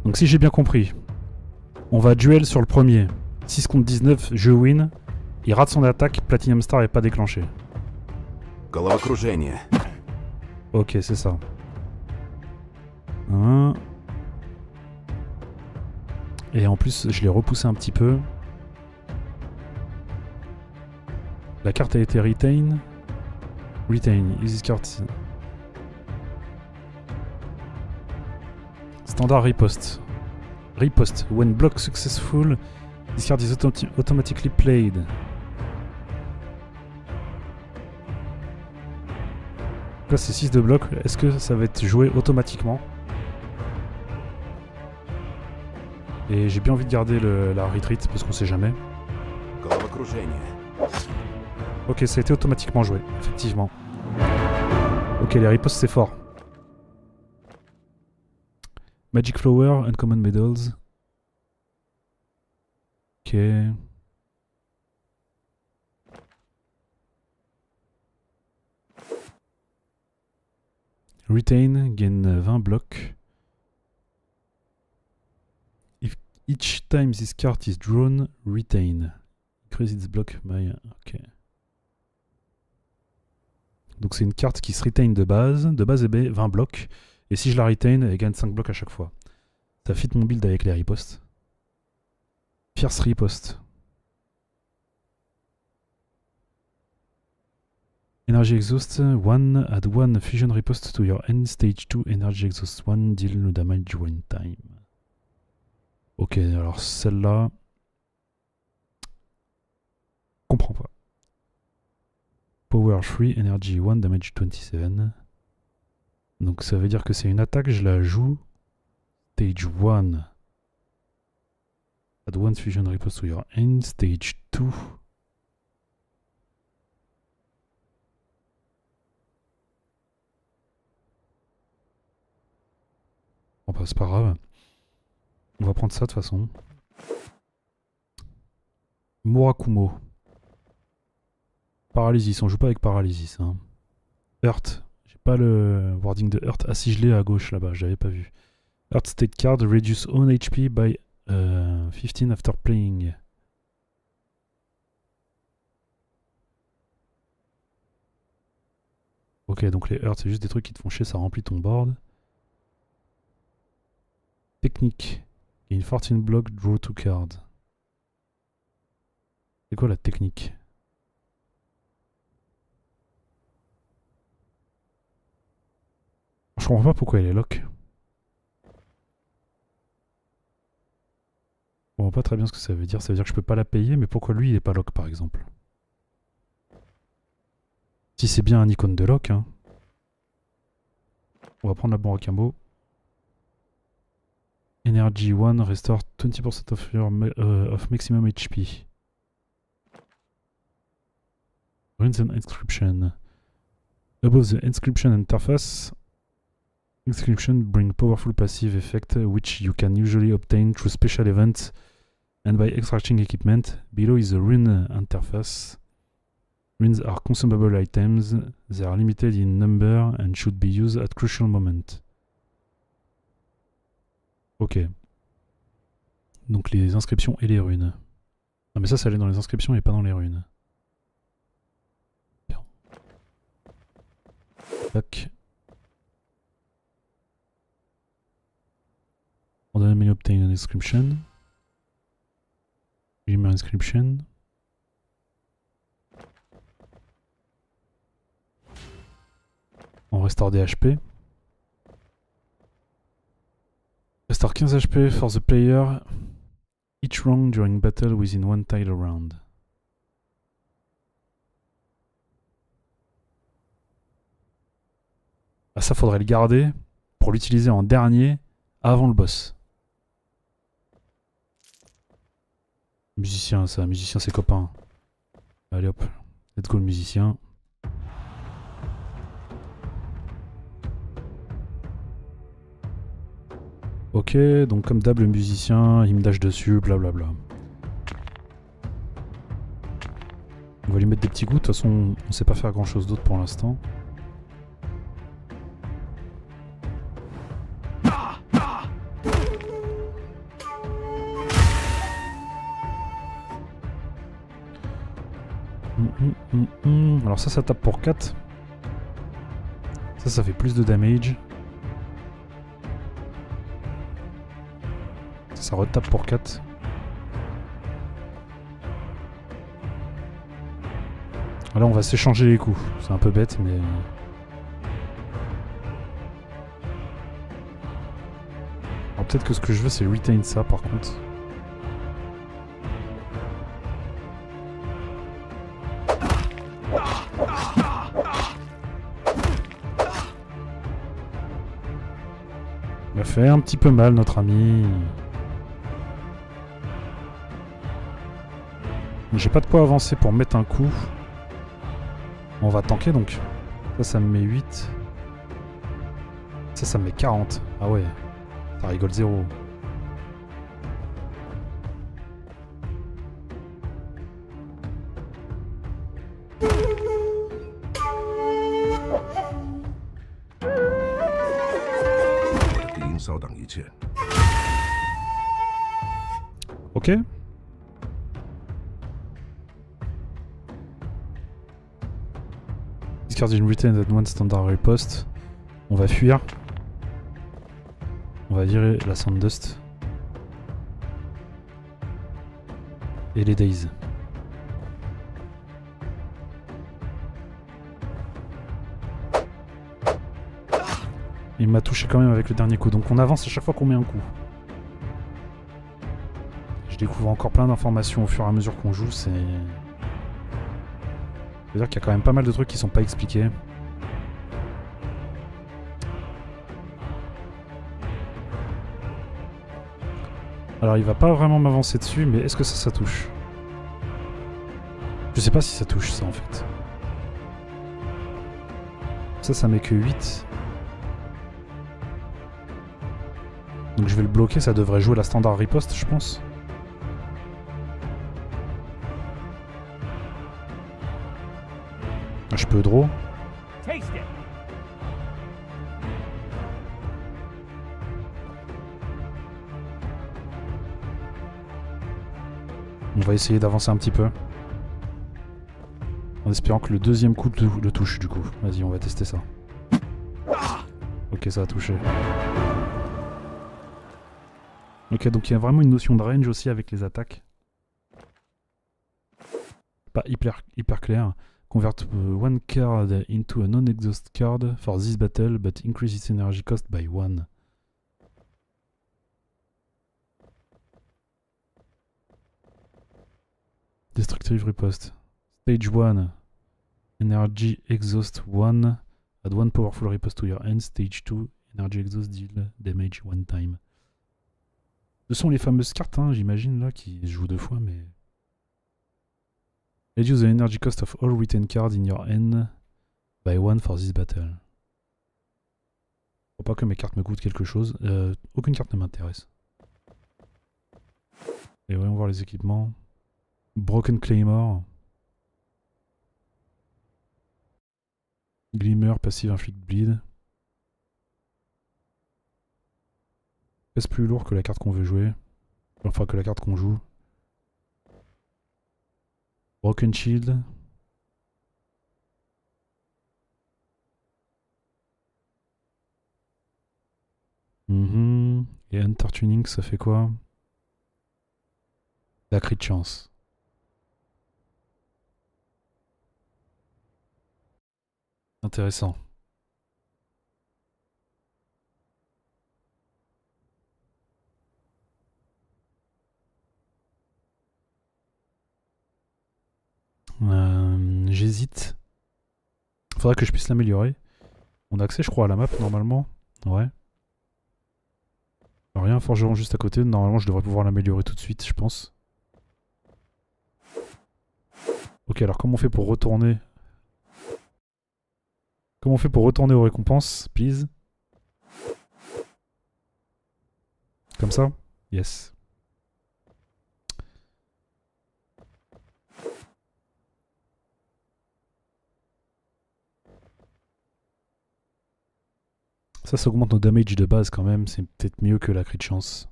Donc si j'ai bien compris, on va duel sur le premier. 6 contre 19, je win. Il rate son attaque, Platinum Star n'est pas déclenché. Ok, c'est ça. Et en plus, je l'ai repoussé un petit peu. La carte a été retain. Retain, easy card. Standard riposte. Riposte. When block successful, this card is automatically played. Là c'est 6 de bloc. Est-ce que ça va être joué automatiquement? Et j'ai bien envie de garder la retreat parce qu'on sait jamais. Ok, ça a été automatiquement joué, effectivement. Ok, les ripostes c'est fort. Magic Flower, Uncommon Medals. Ok. Retain, gain 20 blocs. If each time this card is drawn, retain. Increase its block by... Ok. Donc c'est une carte qui se retain de base et B, 20 blocs. Et si je la retain, elle gagne 5 blocs à chaque fois. Ça fit mon build avec les ripostes. Fierce riposte. Energy Exhaust 1, add 1 fusion riposte to your end, stage 2, Energy Exhaust 1, deal no damage one time. Ok, alors celle-là... Comprends pas. Power 3, Energy 1, damage 27. Donc ça veut dire que c'est une attaque, je la joue. Stage 1. Add 1 fusion riposte to your end, stage 2. Bon bah c'est pas grave. On va prendre ça de toute façon. Murakumo. Paralysis, on joue pas avec Paralysis. Hein. Hurt. J'ai pas le wording de Hurt. Ah si, je l'ai à gauche là-bas, j'avais pas vu. Hurt state card, reduce own HP by 15 after playing. Ok, donc les Hurt, c'est juste des trucs qui te font chier, ça remplit ton board. Technique. Gain 14 block, draw 2 cards. C'est quoi la technique? Je comprends pas pourquoi elle est lock. Je comprends pas très bien ce que ça veut dire. Ça veut dire que je peux pas la payer, mais pourquoi lui il est pas lock par exemple? Si c'est bien un icône de lock, hein. On va prendre la Murakumo. Energy 1, restore 20% of maximum HP. Runes and Inscription. Above the Inscription interface, Inscription bring powerful passive effect which you can usually obtain through special events and by extracting equipment. Below is the rune interface. Runes are consumable items. They are limited in number and should be used at crucial moments. Ok. Donc les inscriptions et les runes. Non mais ça allait dans les inscriptions et pas dans les runes. Bien. Tac. On donne may obtain an inscription. Glimmer Inscription. On restaure des HP. Restore 15 HP for the player each round during battle within one tile round. Ah, ça faudrait le garder pour l'utiliser en dernier avant le boss. Musicien, ça, musicien c'est copain. Allez hop, let's go le musicien. Ok, donc comme d'hab le musicien, il me dash dessus, blablabla. On va lui mettre des petits coups, de toute façon on sait pas faire grand chose d'autre pour l'instant. Alors ça tape pour 4. Ça fait plus de damage. Ça retape pour 4. Là on va s'échanger les coups. C'est un peu bête mais... Alors peut-être que ce que je veux c'est retain ça par contre. Il m'a fait un petit peu mal notre ami. J'ai pas de quoi avancer pour mettre un coup. On va tanker donc. Ça me met 8. Ça me met 40. Ah ouais. Ça rigole zéro. Ok. Discard une retain at one standard riposte. On va fuir. On va virer la Sandust. Et les Days. Il m'a touché quand même avec le dernier coup. Donc on avance à chaque fois qu'on met un coup. Je découvre encore plein d'informations au fur et à mesure qu'on joue. C'est... C'est-à-dire qu'il y a quand même pas mal de trucs qui sont pas expliqués. Alors il va pas vraiment m'avancer dessus, mais est-ce que ça touche? Je sais pas si ça touche ça en fait. Ça met que 8. Donc je vais le bloquer, ça devrait jouer la standard riposte je pense. Je peux draw. On va essayer d'avancer un petit peu. En espérant que le deuxième coup le touche du coup. Vas-y, on va tester ça. Ok, ça a touché. Ok, donc il y a vraiment une notion de range aussi avec les attaques. Pas hyper clair. Convert one card into a non-exhaust card for this battle, but increase its energy cost by 1. Destructive riposte. Stage 1. Energy exhaust 1. Add 1 powerful riposte to your hand. Stage 2. Energy exhaust deal damage 1 time. Ce sont les fameuses cartes, hein, j'imagine, là, qui se jouent 2 fois, mais... Reduce the energy cost of all written cards in your hand by 1 for this battle. Faut pas que mes cartes me coûtent quelque chose. Aucune carte ne m'intéresse. Et voyons voir les équipements. Broken Claymore. Glimmer, passive inflict bleed. Est-ce plus lourd que la carte qu'on veut jouer? Enfin que la carte qu'on joue. Broken Shield. Et Enter Tuning, ça fait quoi? La crit de chance. Intéressant. J'hésite. Faudrait que je puisse l'améliorer. On a accès, je crois, à la map normalement. Ouais. Alors, il y a un forgeron juste à côté. Normalement, je devrais pouvoir l'améliorer tout de suite, je pense. Ok, alors comment on fait pour retourner? Comment on fait pour retourner aux récompenses, please? Comme ça? Yes. Ça augmente nos damage de base quand même. C'est peut-être mieux que la crit de chance.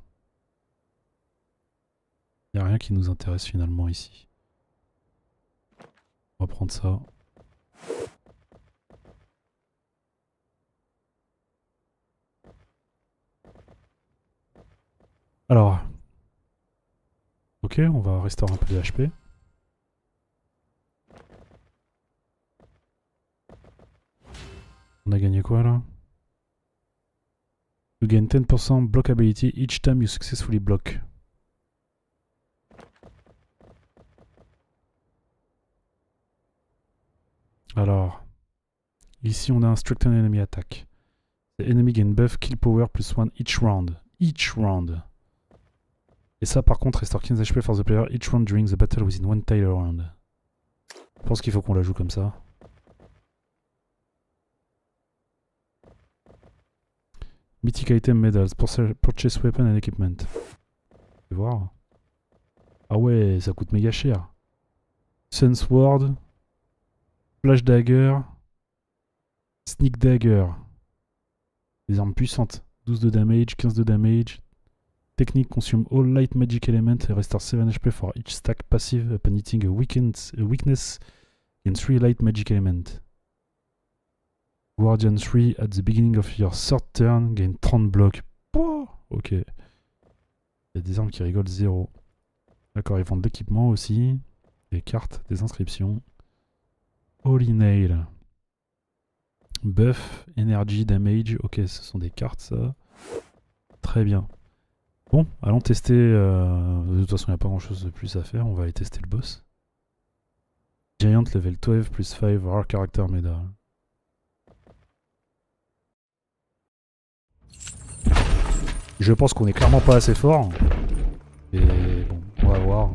Il n'y a rien qui nous intéresse finalement ici. On va prendre ça. Alors. Ok, on va restaurer un peu de HP. On a gagné quoi là? You gain 10% block ability each time you successfully block. Alors, ici on a un Strengthen Enemy Attack. The enemy gain buff kill power plus 1 each round. Each round. Et ça par contre restore 15 HP for the player each round during the battle within one tile round. Je pense qu'il faut qu'on la joue comme ça. Mythic Item Medals. Purchase Weapon and Equipment. Je vais voir. Ah ouais, ça coûte méga cher. Sun Sword. Flash Dagger. Sneak Dagger. Des armes puissantes. 12 de damage, 15 de damage. Technique consume all light magic element et restore 7 HP for each stack passive upon hitting a weakness in 3 light magic element. Guardian 3 at the beginning of your third turn gain 30 blocs. Oh, ok. Il y a des armes qui rigolent 0. D'accord, ils vendent de l'équipement aussi. Des cartes, des inscriptions. Holy Nail. Buff, Energy, Damage. Ok, ce sont des cartes ça. Très bien. Bon, allons tester. De toute façon, il n'y a pas grand chose de plus à faire. On va aller tester le boss. Giant level 12 plus 5 Rare Character Medal. Je pense qu'on est clairement pas assez fort. Et bon, on va voir.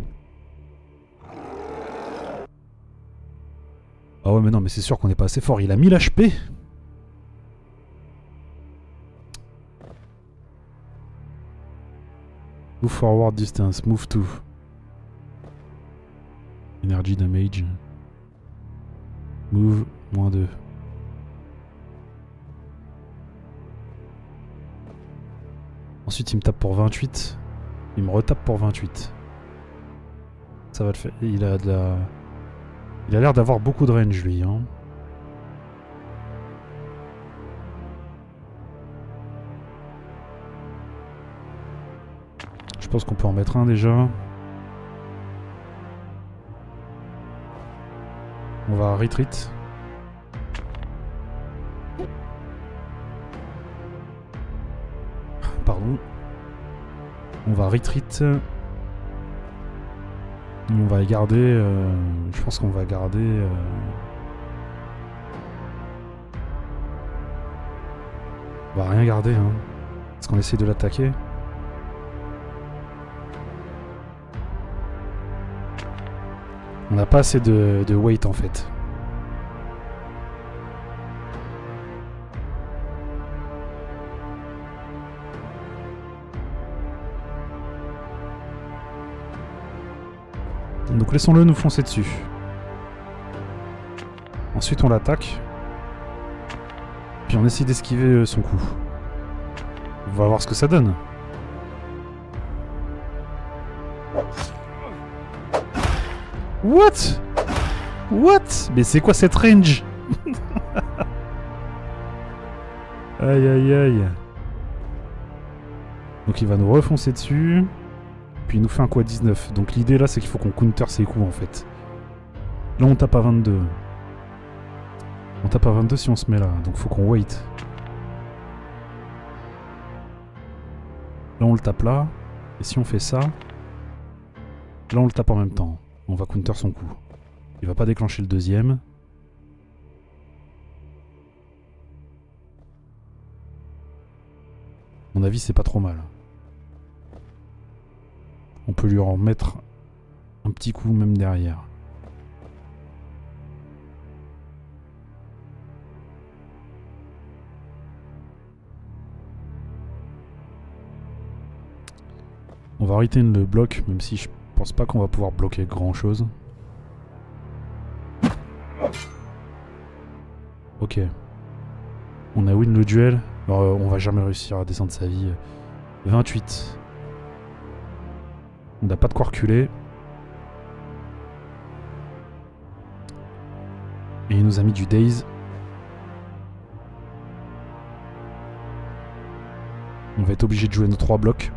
Ah ouais mais non mais c'est sûr qu'on n'est pas assez fort. Il a 1000 HP. Move forward distance, move to. Energy damage. Move, -2. Ensuite il me tape pour 28. Il me retape pour 28. Ça va le faire. Il a de la... Il a l'air d'avoir beaucoup de range lui. Hein. Je pense qu'on peut en mettre un déjà. On va retreat. Pardon. On va retreat. On va garder... je pense qu'on va garder... On va rien garder. Hein. Parce qu'on essaie de l'attaquer. On n'a pas assez de weight en fait. Donc laissons-le nous foncer dessus. Ensuite on l'attaque. Puis on essaie d'esquiver son coup. On va voir ce que ça donne. What? What? Mais c'est quoi cette range? Aïe aïe aïe. Donc il va nous refoncer dessus. Puis il nous fait un coup à 19. Donc l'idée là, c'est qu'il faut qu'on counter ses coups en fait. Là, on tape à 22. On tape à 22 si on se met là. Donc faut qu'on wait. Là, on le tape là. Et si on fait ça, là, on le tape en même temps. On va counter son coup. Il va pas déclencher le deuxième. À mon avis, c'est pas trop mal. On peut lui en mettre un petit coup même derrière. On va retain le bloc, même si je pense pas qu'on va pouvoir bloquer grand chose. Ok. On a win le duel. Alors, on va jamais réussir à descendre sa vie. 28. On n'a pas de quoi reculer. Et il nous a mis du Daze. On va être obligé de jouer nos 3 blocs.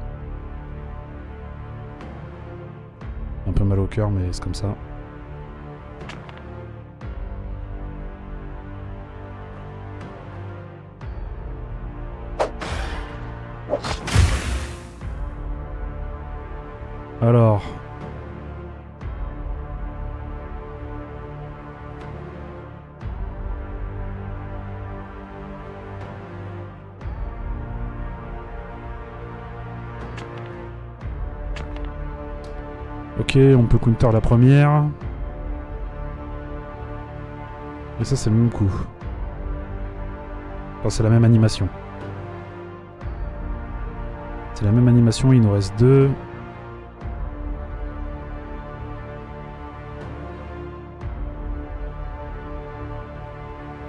Un peu mal au cœur, mais c'est comme ça. Alors... Ok, on peut counter la première. Et ça, c'est le même coup. Enfin, c'est la même animation. C'est la même animation, il nous reste 2.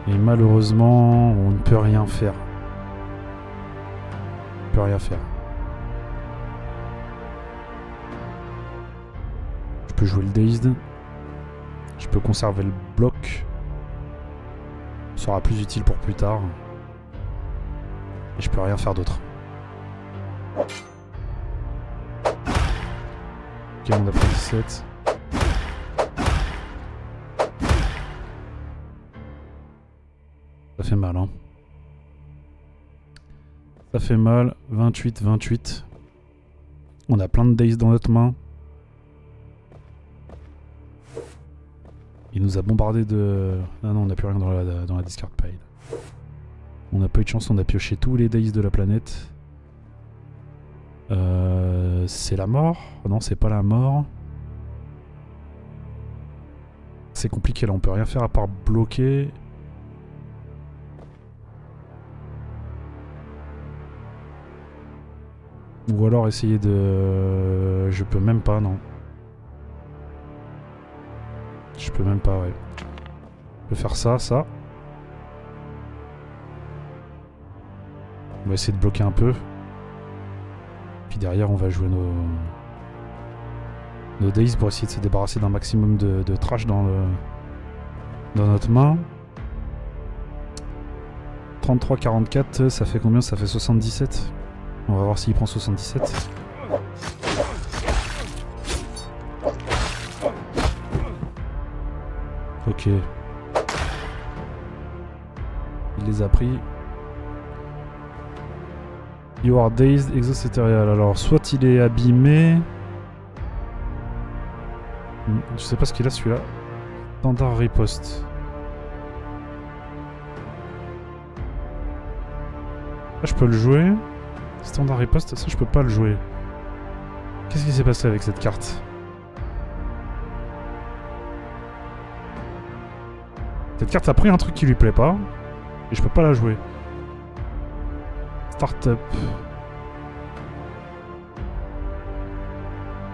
Et malheureusement, on ne peut rien faire. On ne peut rien faire. Je peux jouer le Dazed. Je peux conserver le bloc. Ça sera plus utile pour plus tard. Et je peux rien faire d'autre. Ok, on a pris 17. Ça fait mal, hein. Ça fait mal. 28, 28. On a plein de Daze dans notre main. Il nous a bombardé de... Ah non, on n'a plus rien dans la discard pile. On n'a pas eu de chance, on a pioché tous les Daze de la planète. C'est la mort? Non, c'est pas la mort. C'est compliqué là, on peut rien faire à part bloquer. Ou alors essayer de... Je peux même pas, non. Je peux même pas, ouais. Je peux faire ça, ça. On va essayer de bloquer un peu. Puis derrière, on va jouer nos Daze pour essayer de se débarrasser d'un maximum de trash dans notre main. 33-44, ça fait combien? Ça fait 77. On va voir s'il prend 77. Ok. Il les a pris. You are dazed, exoceterial. Alors, soit il est abîmé. Je sais pas ce qu'il a celui-là. Standard riposte. Là, je peux le jouer. Standard riposte, ça je peux pas le jouer. Qu'est-ce qui s'est passé avec cette carte? Cette carte a pris un truc qui lui plaît pas. Et je peux pas la jouer. Startup.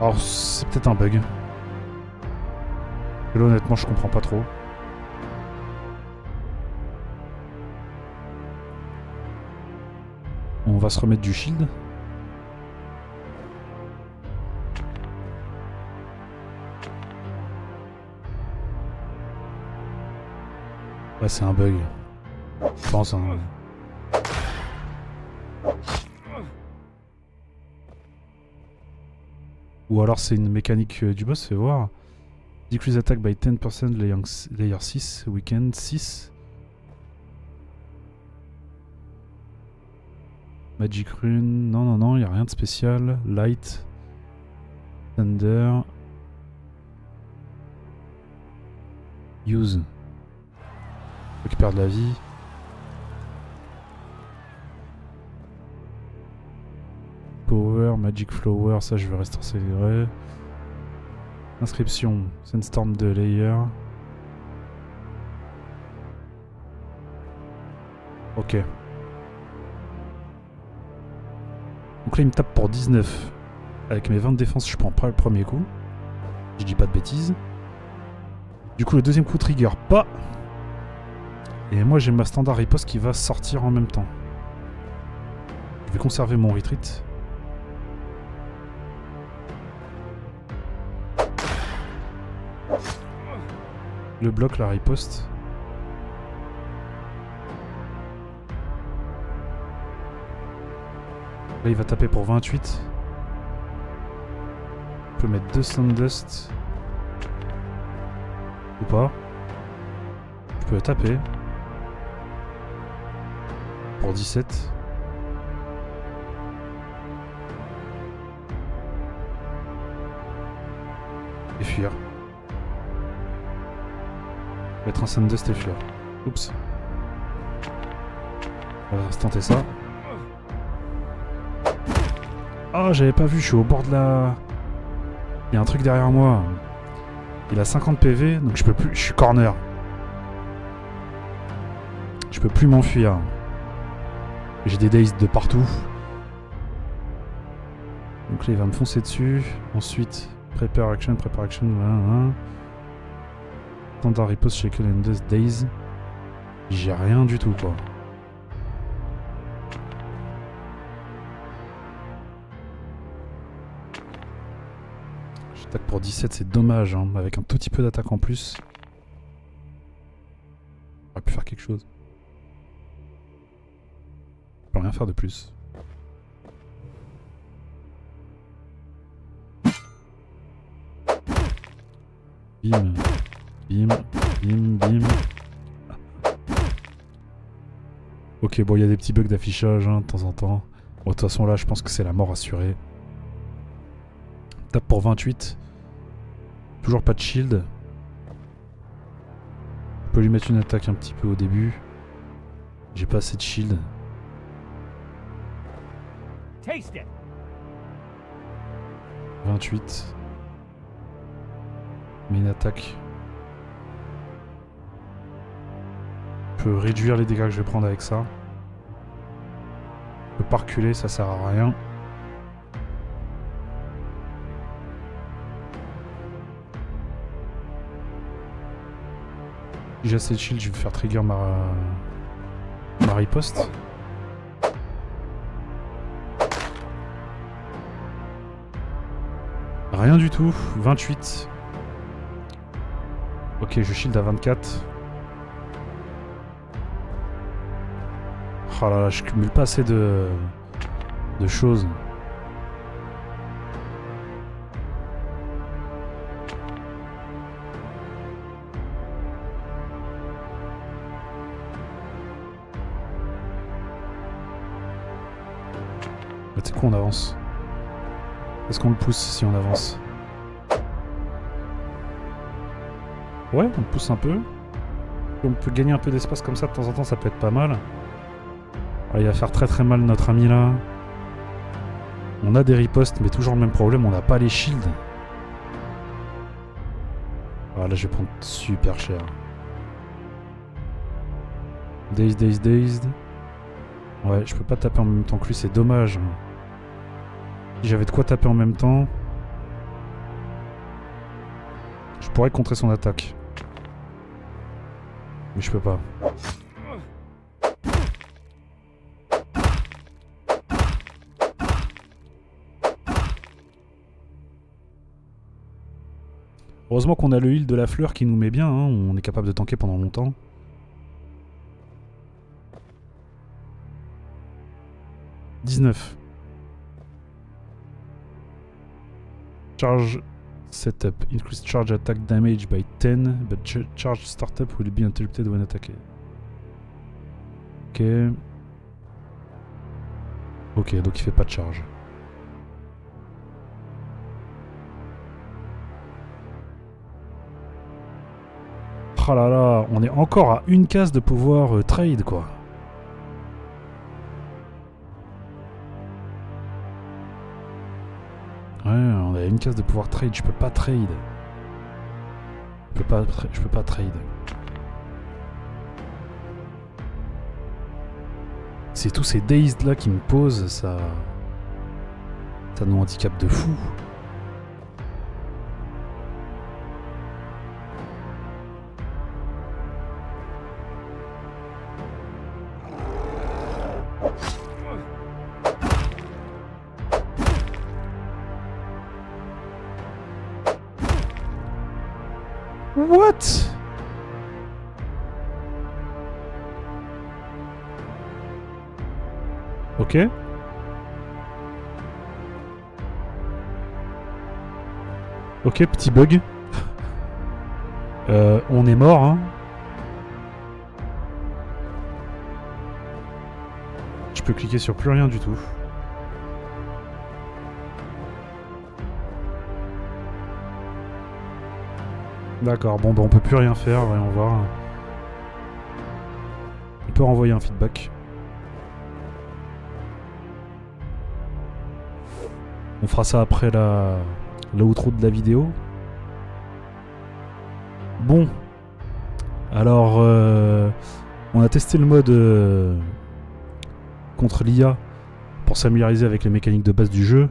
Alors c'est peut-être un bug. Et là honnêtement je comprends pas trop. On va se remettre du shield. Ouais, c'est un bug. Je pense. Hein. Ou alors c'est une mécanique du boss, fais voir. Decrease attack by 10% layer 6, weekend 6. Magic rune, non, il n'y a rien de spécial. Light, thunder, use. Récupère de la vie. Power, magic flower, ça je vais rester accéléré. Inscription, sandstorm de layer. Ok. Donc là il me tape pour 19. Avec mes 20 de défense je prends pas le premier coup. Je dis pas de bêtises. Du coup le deuxième coup trigger pas. Et moi j'ai ma standard riposte qui va sortir en même temps. Je vais conserver mon retreat. Le bloc, la riposte. Là il va taper pour 28. Je peux mettre 2 Sandust. Ou pas. Je peux taper. Pour 17. Et fuir. Mettre un Sandust et fuir. Oups. On va tenter ça. Oh, j'avais pas vu, je suis au bord de la... Il y a un truc derrière moi. Il a 50 PV, donc je peux plus... Je suis corner. Je peux plus m'enfuir. J'ai des days de partout. Donc là, il va me foncer dessus. Ensuite, prepare action, voilà. Standard riposte chez Calendus Days. J'ai rien du tout, quoi. J'attaque pour 17, c'est dommage, hein. Avec un tout petit peu d'attaque en plus. J'aurais pu faire quelque chose. Je peux rien faire de plus. Bim. Bim, bim, bim. Ok, bon, il y a des petits bugs d'affichage hein, de temps en temps. Bon, de toute façon, là, je pense que c'est la mort assurée. Tape pour 28. Toujours pas de shield. Je peux lui mettre une attaque un petit peu au début. J'ai pas assez de shield. 28. Mais une attaque. Je peux réduire les dégâts que je vais prendre avec ça. Je peux pas reculer, ça sert à rien. Si j'ai assez de shield, je vais faire trigger ma riposte. Rien du tout, 28. Ok, je shield à 24. Oh là là, je cumule pas assez de choses. Bah, tu sais quoi, on avance. Est-ce qu'on le pousse si on avance? Ouais, on le pousse un peu. On peut gagner un peu d'espace comme ça de temps en temps, ça peut être pas mal. Ah, il va faire très très mal notre ami là. On a des ripostes, mais toujours le même problème, on n'a pas les shields. Ah là, je vais prendre super cher. Dazed. Ouais, je peux pas taper en même temps que lui, c'est dommage. Si j'avais de quoi taper en même temps, je pourrais contrer son attaque. Mais je peux pas. Heureusement qu'on a le heal de la fleur qui nous met bien, hein. On est capable de tanker pendant longtemps. « 19. Charge setup. Increase charge attack damage by 10, but charge startup will be interrupted when attacked. Ok. Ok, donc il fait pas de charge. Oh là là, on est encore à une case de pouvoir trade quoi. Ouais, on a une case de pouvoir trade, je peux pas trade. Je peux pas trade. C'est tous ces dazed là qui me posent, ça nous handicape de fou. What? Ok. Ok, petit bug. On est mort, hein. Je peux cliquer sur plus rien du tout. D'accord, bon bah on peut plus rien faire, voyons voir. On peut renvoyer un feedback. On fera ça après l'outro de la vidéo. Bon. Alors, on a testé le mode contre l'IA pour s'améliorer avec les mécaniques de base du jeu.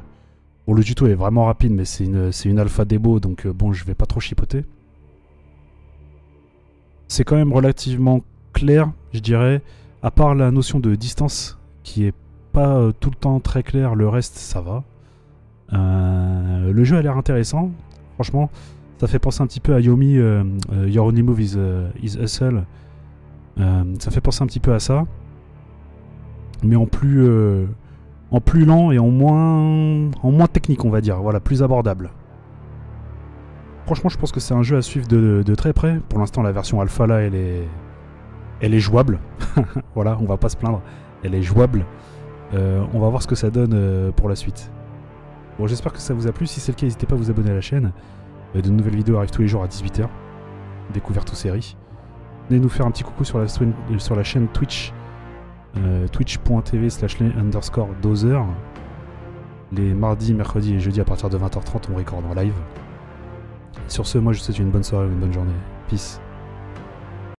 Bon, le tuto est vraiment rapide, mais c'est une alpha démo, donc bon, je vais pas trop chipoter. C'est quand même relativement clair, je dirais, à part la notion de distance qui est pas tout le temps très claire, le reste ça va. Le jeu a l'air intéressant, franchement, ça fait penser un petit peu à Yomi, Your Only Move is Hustle. Ça fait penser un petit peu à ça, mais en plus lent et en moins technique, on va dire, voilà, plus abordable. Franchement, je pense que c'est un jeu à suivre de très près. Pour l'instant, la version alpha là, elle est jouable. Voilà, on va pas se plaindre. Elle est jouable. On va voir ce que ça donne pour la suite. Bon, j'espère que ça vous a plu. Si c'est le cas, n'hésitez pas à vous abonner à la chaîne. De nouvelles vidéos arrivent tous les jours à 18 h. Découverte ou série. Venez nous faire un petit coucou sur la chaîne Twitch. Twitch.tv/les_dozer. Les mardis, mercredis et jeudis à partir de 20 h 30, on record en live. Sur ce, moi je vous souhaite une bonne soirée ou une bonne journée. Peace.